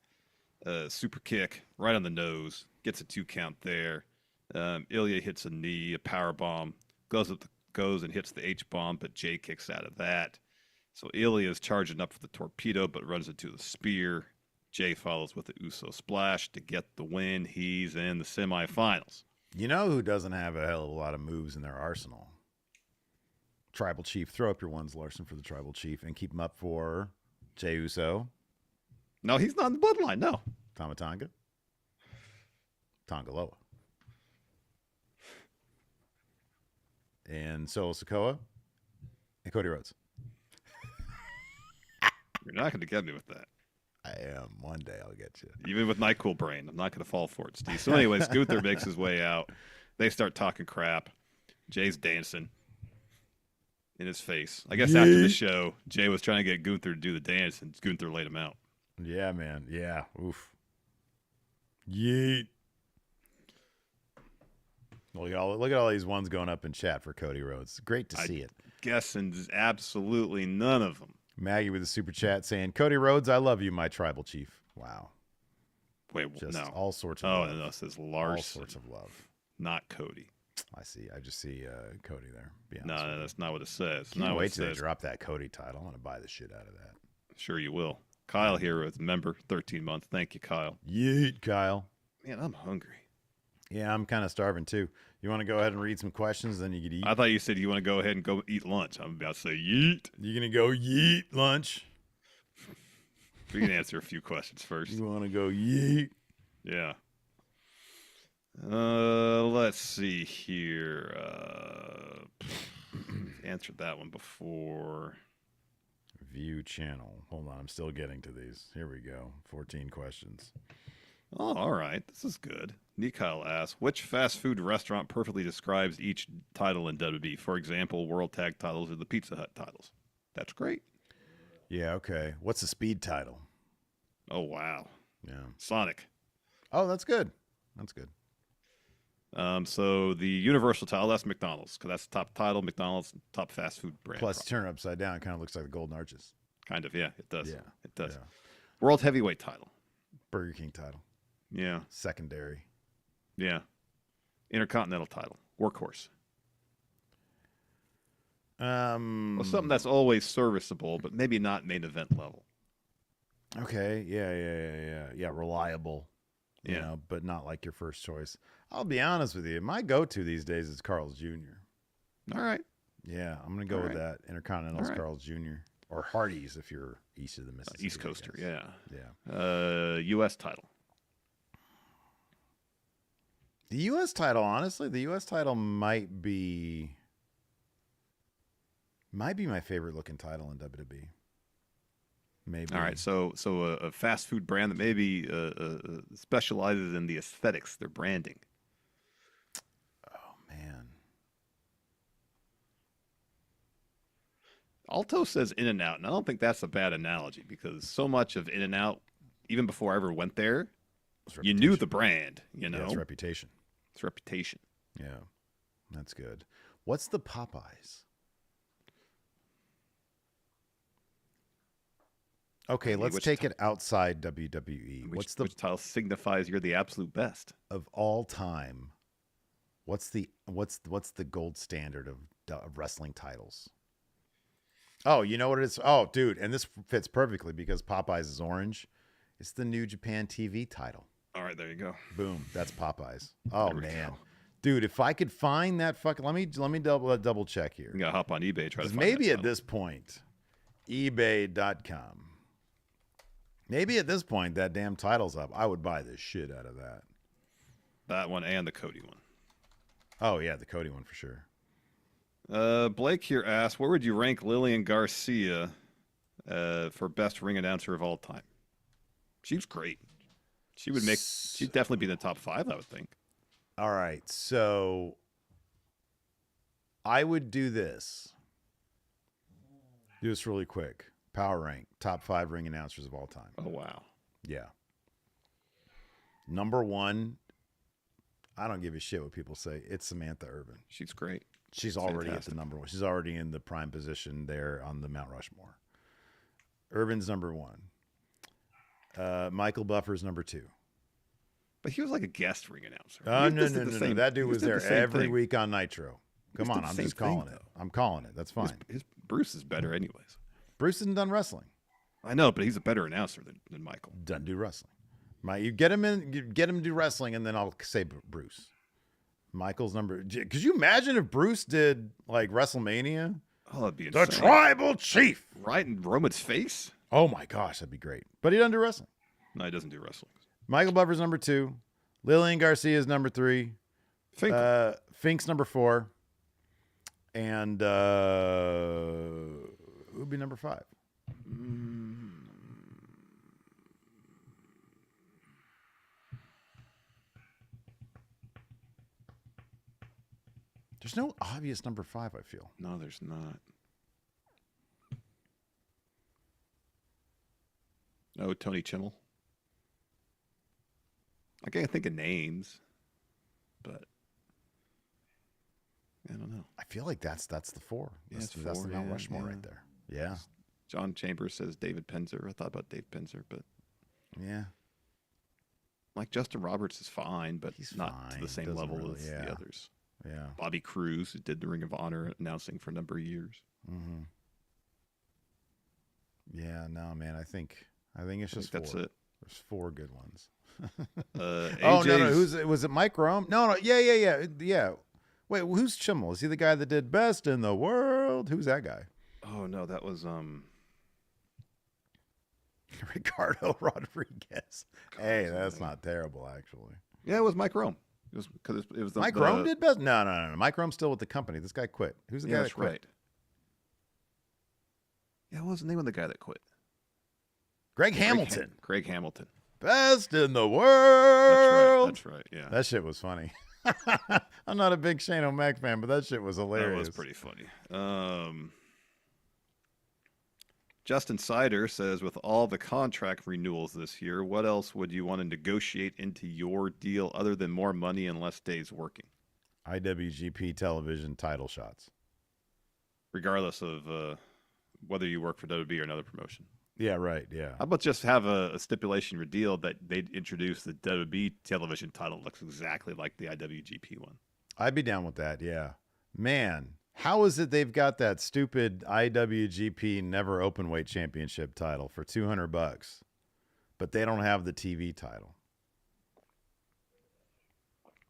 Super kick right on the nose. Gets a 2 count there. Ilja hits a knee, a power bomb. Goes and hits the H bomb, but Jey kicks out of that. So Ilja is charging up for the torpedo, but runs into the spear. Jey follows with the Uso splash to get the win. He's in the semifinals. You know who doesn't have a hell of a lot of moves in their arsenal? Tribal Chief. Throw up your ones, Larson, for the Tribal Chief, and keep him up for Jey Uso. No, he's not in the bloodline, no. Tama Tonga. Tongaloa. And Solo Sikoa. And Cody Rhodes. You're not going to get me with that. I am. One day I'll get you. Even with my cool brain, I'm not going to fall for it, Steve. So anyways, Gunther makes his way out. They start talking crap. Jay's dancing in his face. I guess after the show, Jey was trying to get Gunther to do the dance, and Gunther laid him out. Yeah, man. Yeah. Oof. Yeet. Look at all these ones going up in chat for Cody Rhodes. Great to see it. Guessing absolutely none of them. Maggie with a super chat saying, Cody Rhodes, I love you, my Tribal Chief. Wow. Wait, just no. all sorts of love. Oh, no, it says Larson. All sorts of love. Not Cody. I see. I just see Cody there. No, that's not what it says. Can't wait till they drop that Cody title. I want to buy the shit out of that. Sure you will. Kyle here with member, 13 months. Thank you, Kyle. Yeet, Kyle. Man, I'm hungry. Yeah, I'm kind of starving too. You want to go ahead and read some questions, then you could eat? I thought you said you want to go ahead and go eat lunch. I'm about to say yeet. You going to go yeet lunch? We can answer a few questions first. You want to go yeet? Yeah. Let's see here. Answered that one before. View channel. Hold on, I'm still getting to these. Here we go. 14 questions. Oh, all right. This is good. Nikyle asks, which fast food restaurant perfectly describes each title in WWE? For example, World Tag titles or the Pizza Hut titles. That's great. Yeah, okay. What's the speed title? Oh, wow. Yeah. Sonic. Oh, that's good. That's good. So the Universal title, that's McDonald's, because that's the top title, McDonald's, top fast food brand. Plus, turn it upside down. It kind of looks like the Golden Arches. Kind of, yeah. It does. Yeah. It does. Yeah. World Heavyweight title. Burger King title. Yeah. Secondary. Yeah. Intercontinental title. Workhorse. Well, something that's always serviceable, but maybe not main event level. Okay. Yeah. Reliable. You know, but not like your first choice. I'll be honest with you. My go-to these days is Carl's Jr. All right. Yeah, I'm going to go with that. Intercontinental's Carl's Jr. Or Hardee's if you're east of the Mississippi. East Coaster, yeah. Yeah. U.S. title. The U.S. title, honestly, the U.S. title might be my favorite looking title in WWE. Maybe. All right, so a fast food brand that maybe specializes in the aesthetics, their branding. Oh man. Alto says In-N-Out, and I don't think that's a bad analogy because so much of In-N-Out, even before I ever went there, you knew the brand. You know, yeah, it's reputation. It's reputation. Yeah, that's good. What's the Popeyes? Okay, let's take it outside WWE. Which title signifies you're the absolute best of all time? What's the gold standard of wrestling titles? Oh, you know what it is? Oh, dude, and this fits perfectly because Popeyes is orange. It's the New Japan TV title. All right, there you go. Boom, that's Popeyes. Oh man, dude, if I could find that fucking let me double check here. You gotta hop on eBay, try to find maybe that at this point, eBay.com. Maybe at this point that damn title's up. I would buy the shit out of that. That one and the Cody one. Oh yeah, the Cody one for sure. Blake here asks, where would you rank Lillian Garcia for best ring announcer of all time? She's great. She'd definitely be in the top 5, I would think. All right, so I would do this. Do this really quick. Power rank, top 5 ring announcers of all time. Oh, wow. Yeah. Number 1, I don't give a shit what people say. It's Samantha Irvin. She's great. She's already at the number one. She's already in the prime position there on the Mount Rushmore. Urban's number 1. Michael Buffer's number 2. But he was like a guest ring announcer. Oh, no. That dude was there every week on Nitro. Come on, I'm just calling it. I'm calling it. That's fine. Bruce is better anyways. Bruce hasn't done wrestling. I know, but he's a better announcer than Michael. Doesn't do wrestling. You get him to do wrestling, and then I'll say Bruce. Michael's number. Could you imagine if Bruce did like WrestleMania? Oh, that'd be insane. The Tribal Chief. Right in Roman's face? Oh my gosh, that'd be great. But he doesn't do wrestling. No, he doesn't do wrestling. Michael Buffer's number 2. Lillian Garcia's number 3. Fink's number 4. And who'd be number 5? There's no obvious number 5, I feel. No, there's not. Oh, Tony Chimmel. I can't think of names, but I don't know. I feel like that's the 4. That's the Mount Rushmore right there. Yeah. John Chambers says David Penzer. I thought about Dave Penzer, but yeah. Like Justin Roberts is fine, but he's not fine. To the same level as the others. Yeah. Bobby Cruz, who did the Ring of Honor announcing for a number of years. Mm-hmm. Yeah, no, man. I think it's just 4. That's it. There's 4 good ones. Oh no! Was it Mike Rome? No. Yeah. Wait, who's Chimmel? Is he the guy that did Best in the World? Who's that guy? Oh no, that was Ricardo Rodriguez. Hey, that's not terrible, actually. Yeah, it was Mike Rome. It was because it was Mike Rome did Best. No. Mike Rome's still with the company. This guy quit. Who's the guy that quit? Right. Yeah, what was the name of the guy that quit? Greg Hamilton. Greg Hamilton. Best in the world. That's right. Yeah. That shit was funny. I'm not a big Shane O'Mac fan, but that shit was hilarious. That was pretty funny. Justin Sider says, with all the contract renewals this year, what else would you want to negotiate into your deal other than more money and less days working? IWGP television title shots. Regardless of whether you work for WWE or another promotion. Yeah, right. Yeah. How about just have a stipulation or deal that they'd introduce the WWE television title looks exactly like the IWGP one? I'd be down with that. Yeah. Man, how is it they've got that stupid IWGP Never Openweight Championship title for $200, but they don't have the TV title?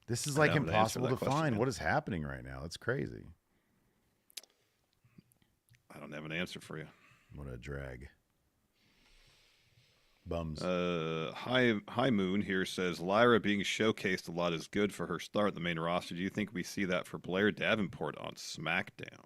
This is like impossible to find. Man. What is happening right now? It's crazy. I don't have an answer for you. What a drag. Bums. High Moon here says Lyra being showcased a lot is good for her start in the main roster. Do you think we see that for Blair Davenport on SmackDown?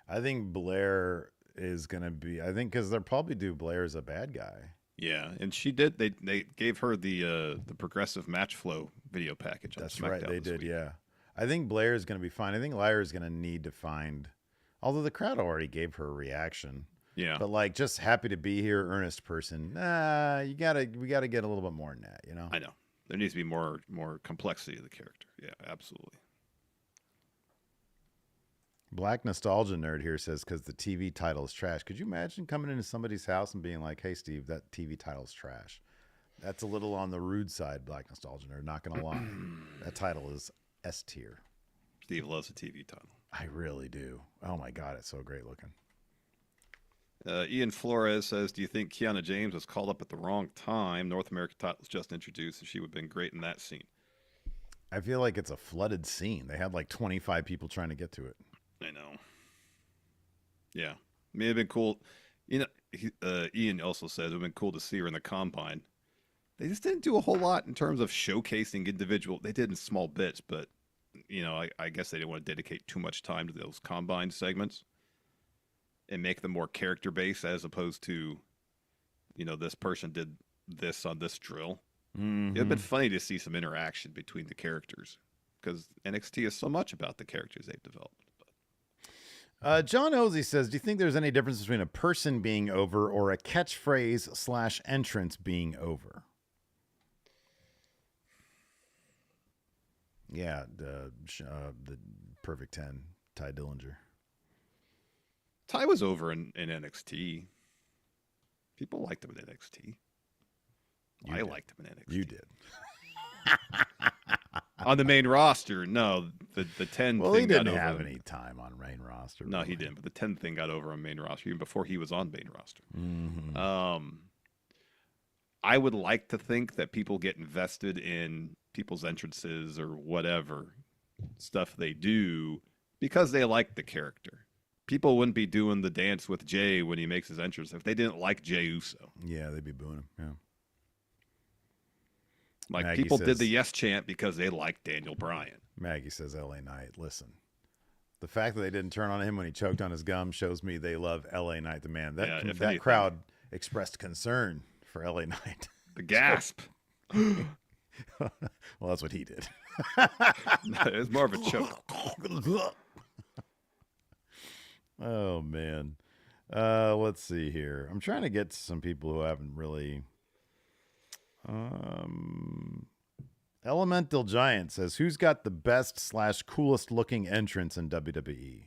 I think Blair is going to be. I think because they'll probably do Blair as a bad guy. Yeah, and she did. They gave her the progressive match flow video package. On That's SmackDown right. They did. Week. Yeah, I think Blair is going to be fine. I think Lyra is going to need to find. Although the crowd already gave her a reaction. Yeah. But like just happy to be here, earnest person. We gotta get a little bit more than that, you know? I know. There needs to be more complexity to the character. Yeah, absolutely. Black Nostalgia Nerd here says, because the TV title is trash. Could you imagine coming into somebody's house and being like, hey Steve, that TV title is trash? That's a little on the rude side, Black Nostalgia Nerd, not gonna lie. That title is S tier. Steve loves the TV title. I really do. Oh my God, it's so great looking. Ian Flores says, do you think Kiana James was called up at the wrong time? North American title was just introduced, and she would have been great in that scene. I feel like it's a flooded scene. They had like 25 people trying to get to it. I know. Yeah. It may have been cool. You know, Ian also says it would have been cool to see her in the Combine. They just didn't do a whole lot in terms of showcasing individual. They did in small bits, but, you know, I guess they didn't want to dedicate too much time to those Combine segments. And make them more character-based as opposed to, you know, this person did this on this drill. Mm-hmm. It would have been funny to see some interaction between the characters because NXT is so much about the characters they've developed. John Hosey says, do you think there's any difference between a person being over or a catchphrase / entrance being over? Yeah, the Perfect 10 Ty Dillinger. Ty was over in NXT. People liked him in NXT. I liked him in NXT. You did. On the main roster, no. The 10 well, thing he didn't got have over any time on main roster. No, really. he didn't. But the 10 thing got over on main roster even before he was on main roster. Mm-hmm. I would like to think that people get invested in people's entrances or whatever stuff they do because they like the character. People wouldn't be doing the dance with Jey when he makes his entrance if they didn't like Jey Uso. Yeah, they'd be booing him. Yeah. Like Maggie people says, did the yes chant because they liked Daniel Bryan. Maggie says, LA Knight, listen. The fact that they didn't turn on him when he choked on his gum shows me they love LA Knight, the man. That crowd expressed concern for LA Knight. The gasp. Well, that's what he did. It was more of a choke. Oh, man. Let's see here. I'm trying to get to some people who haven't really... Elemental Giant says, who's got the best / coolest looking entrance in WWE?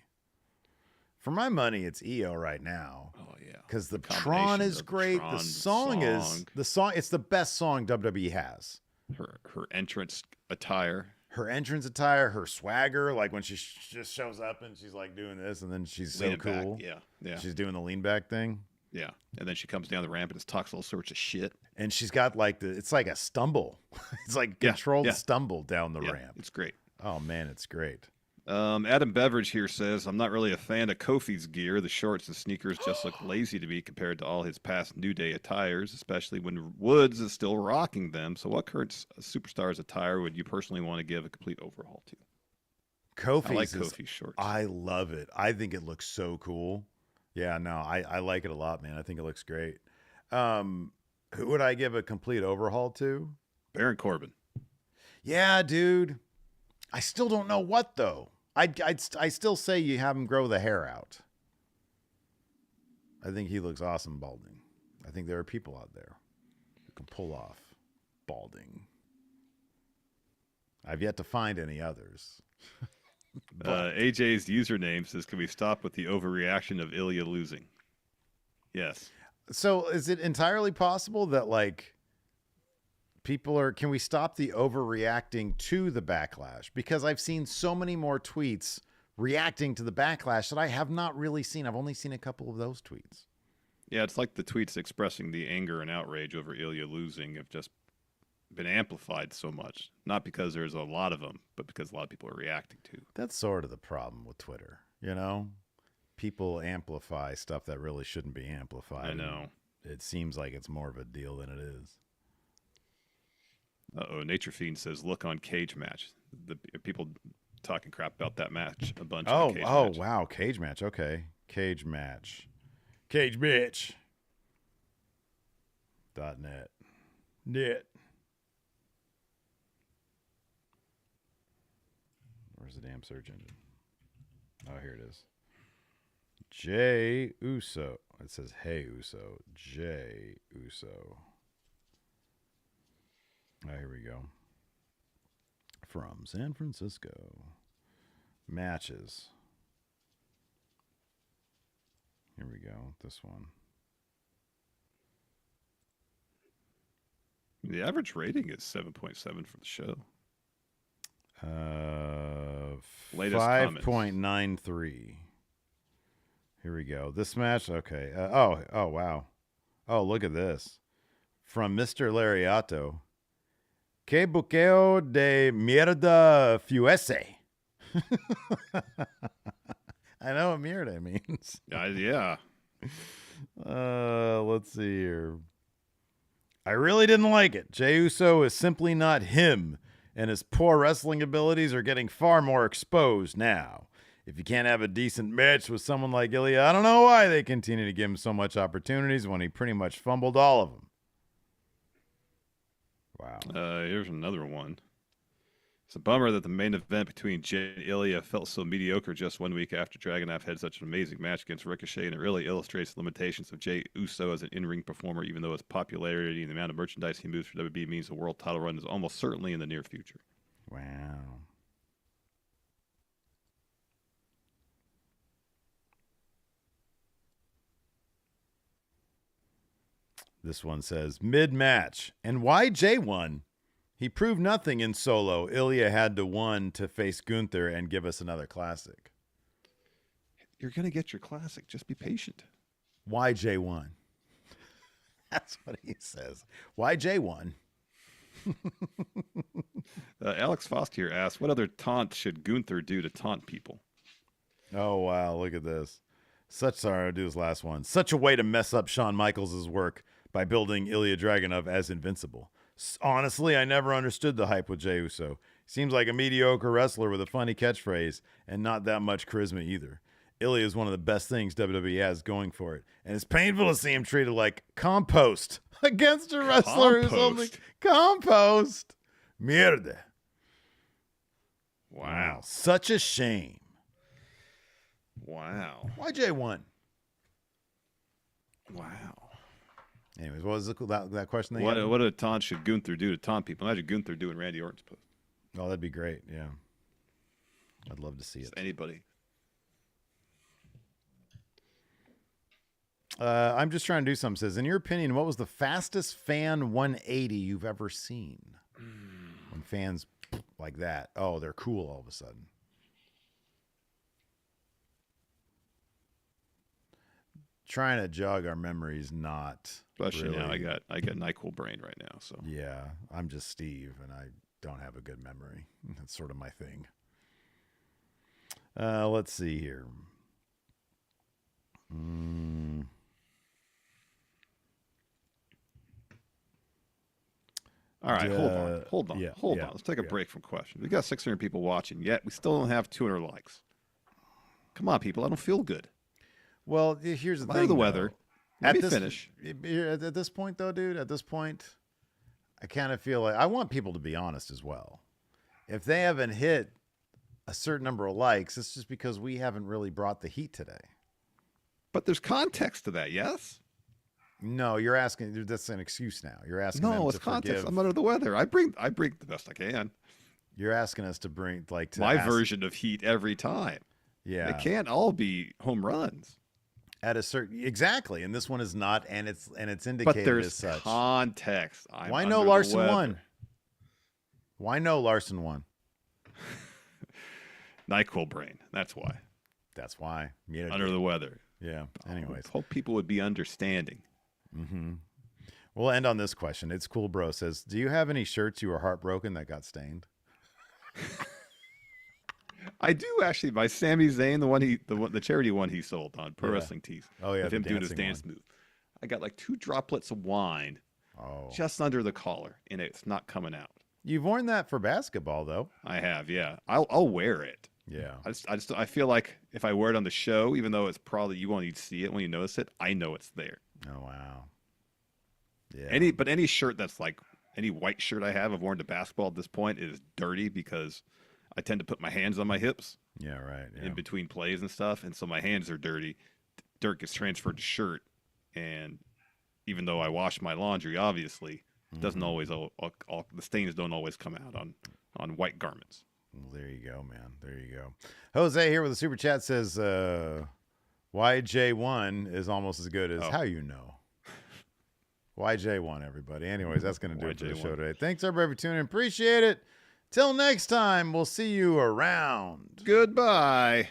For my money, it's EO right now. Oh yeah, because the Tron is great. The song is it's the best song WWE has. Her entrance attire, her swagger, like when she just shows up and she's like doing this, and then she's so cool. Back. Yeah. She's doing the lean back thing. Yeah, and then she comes down the ramp and just talks all sorts of shit. And she's got like it's like a stumble. It's like controlled stumble down the ramp. It's great. Oh man, it's great. Adam Beveridge here says, I'm not really a fan of Kofi's gear. The shorts and sneakers just look lazy to me compared to all his past New Day attires, especially when Woods is still rocking them. So what current superstar's attire would you personally want to give a complete overhaul to? Kofi's shorts. I love it. I think it looks so cool. Yeah, no, I like it a lot, man. I think it looks great. Who would I give a complete overhaul to? Baron Corbin. Yeah, dude. I still don't know what, though. I still say you have him grow the hair out. I think he looks awesome balding. I think there are people out there who can pull off balding. I've yet to find any others. AJ's username says, can we stop with the overreaction of Ilja losing? Yes. So is it entirely possible that, like, can we stop the overreacting to the backlash? Because I've seen so many more tweets reacting to the backlash that I have not really seen. I've only seen a couple of those tweets. Yeah, it's like the tweets expressing the anger and outrage over Ilja losing have just been amplified so much. Not because there's a lot of them, but because a lot of people are reacting to. That's sort of the problem with Twitter, you know? People amplify stuff that really shouldn't be amplified. I know. It seems like it's more of a deal than it is. Nature Fiend says, look on Cage Match. The people talking crap about that match a bunch. Match. Wow. Cage Match. Okay. Cage Match. Cage Bitch. .net. Where's the damn search engine? Oh, here it is. Jey Uso. It says, hey, Uso. Jey Uso. Oh, here we go. From San Francisco. Matches. Here we go. This one. The average rating is 7.7 for the show. Latest 5.93. Here we go. This match, okay. Oh, wow. Oh, look at this. From Mr. Lariato. Que buqueo de mierda fuese. I know what mierda means. Yeah. Let's see here. I really didn't like it. Jey Uso is simply not him, and his poor wrestling abilities are getting far more exposed now. If you can't have a decent match with someone like Ilja, I don't know why they continue to give him so much opportunities when he pretty much fumbled all of them. Wow. Here's another one. It's a bummer that the main event between Jey and Ilja felt so mediocre just 1 week after Dragunov had such an amazing match against Ricochet, and it really illustrates the limitations of Jey Uso as an in-ring performer, even though his popularity and the amount of merchandise he moves for WWE means the world title run is almost certainly in the near future. Wow. This one says, mid-match. And why Jey won? He proved nothing in solo. Ilja had to won to face Gunther and give us another classic. You're going to get your classic. Just be patient. Why Jey won? That's what he says. Why Jey won? Alex Foster asks, what other taunt should Gunther do to taunt people? Oh, wow. Look at this. I'll do this last one. Such a way to mess up Shawn Michaels' work by building Ilja Dragunov as invincible. Honestly, I never understood the hype with Jey Uso. Seems like a mediocre wrestler with a funny catchphrase and not that much charisma either. Ilja is one of the best things WWE has going for it, and it's painful to see him treated like compost against a wrestler who's only compost. Mierda. Wow. Such a shame. Wow. Why Jey won? Wow. Anyways, what was that question? What a taunt should Gunther do to taunt people? Imagine Gunther doing Randy Orton's pose. Oh, that'd be great. Yeah. I'd love to see it. Anybody. I'm just trying to do something. Says, in your opinion, what was the fastest fan 180 you've ever seen? When fans like that, oh, they're cool all of a sudden. Trying to jog our memories, not Especially really. now, I got NyQuil brain right now. So Yeah, I'm just Steve, and I don't have a good memory. That's sort of my thing. Let's see here. All right, hold on. Let's take a break from questions. We got 600 people watching, yet we still don't have 200 likes. Come on, people. I don't feel good. Well, here's the thing. Under the weather. Let me finish. At this point, though, dude, I kind of feel like I want people to be honest as well. If they haven't hit a certain number of likes, it's just because we haven't really brought the heat today. But there's context to that, yes? No, you're asking. That's an excuse now. You're asking. No, it's context. I'm under the weather. I bring the best I can. You're asking us to bring my version of heat every time. Yeah, it can't all be home runs. At a certain exactly, and this one is not, and it's indicated but there's as such. Context. Why no Larson won? Why no Larson won? NyQuil brain. That's why. That's why. Under the weather. Yeah. Anyways, hope people would be understanding. Mm-hmm. We'll end on this question. It's Cool Bro says, do you have any shirts you were heartbroken that got stained? I do actually. By Sami Zayn, the charity one he sold on Pro Wrestling Tees. Oh yeah, of him doing his dance move. I got like 2 droplets of wine, just under the collar, and it's not coming out. You've worn that for basketball, though. I have, yeah. I'll wear it. Yeah. I feel like if I wear it on the show, even though it's probably you won't need to see it when you notice it, I know it's there. Oh wow. Yeah. Any shirt that's like any white shirt I have, I've worn to basketball at this point is dirty because I tend to put my hands on my hips. Yeah, right. Yeah. In between plays and stuff, and so my hands are dirty. Dirt gets transferred to shirt, and even though I wash my laundry, obviously, it doesn't always. The stains don't always come out on white garments. Well, there you go, man. There you go. Jose here with a super chat says, "Why J1 is almost as good as how you know." Why J1, everybody. Anyways, that's going to do it for the show today. Thanks everybody for tuning in. Appreciate it. Till next time, we'll see you around. Goodbye.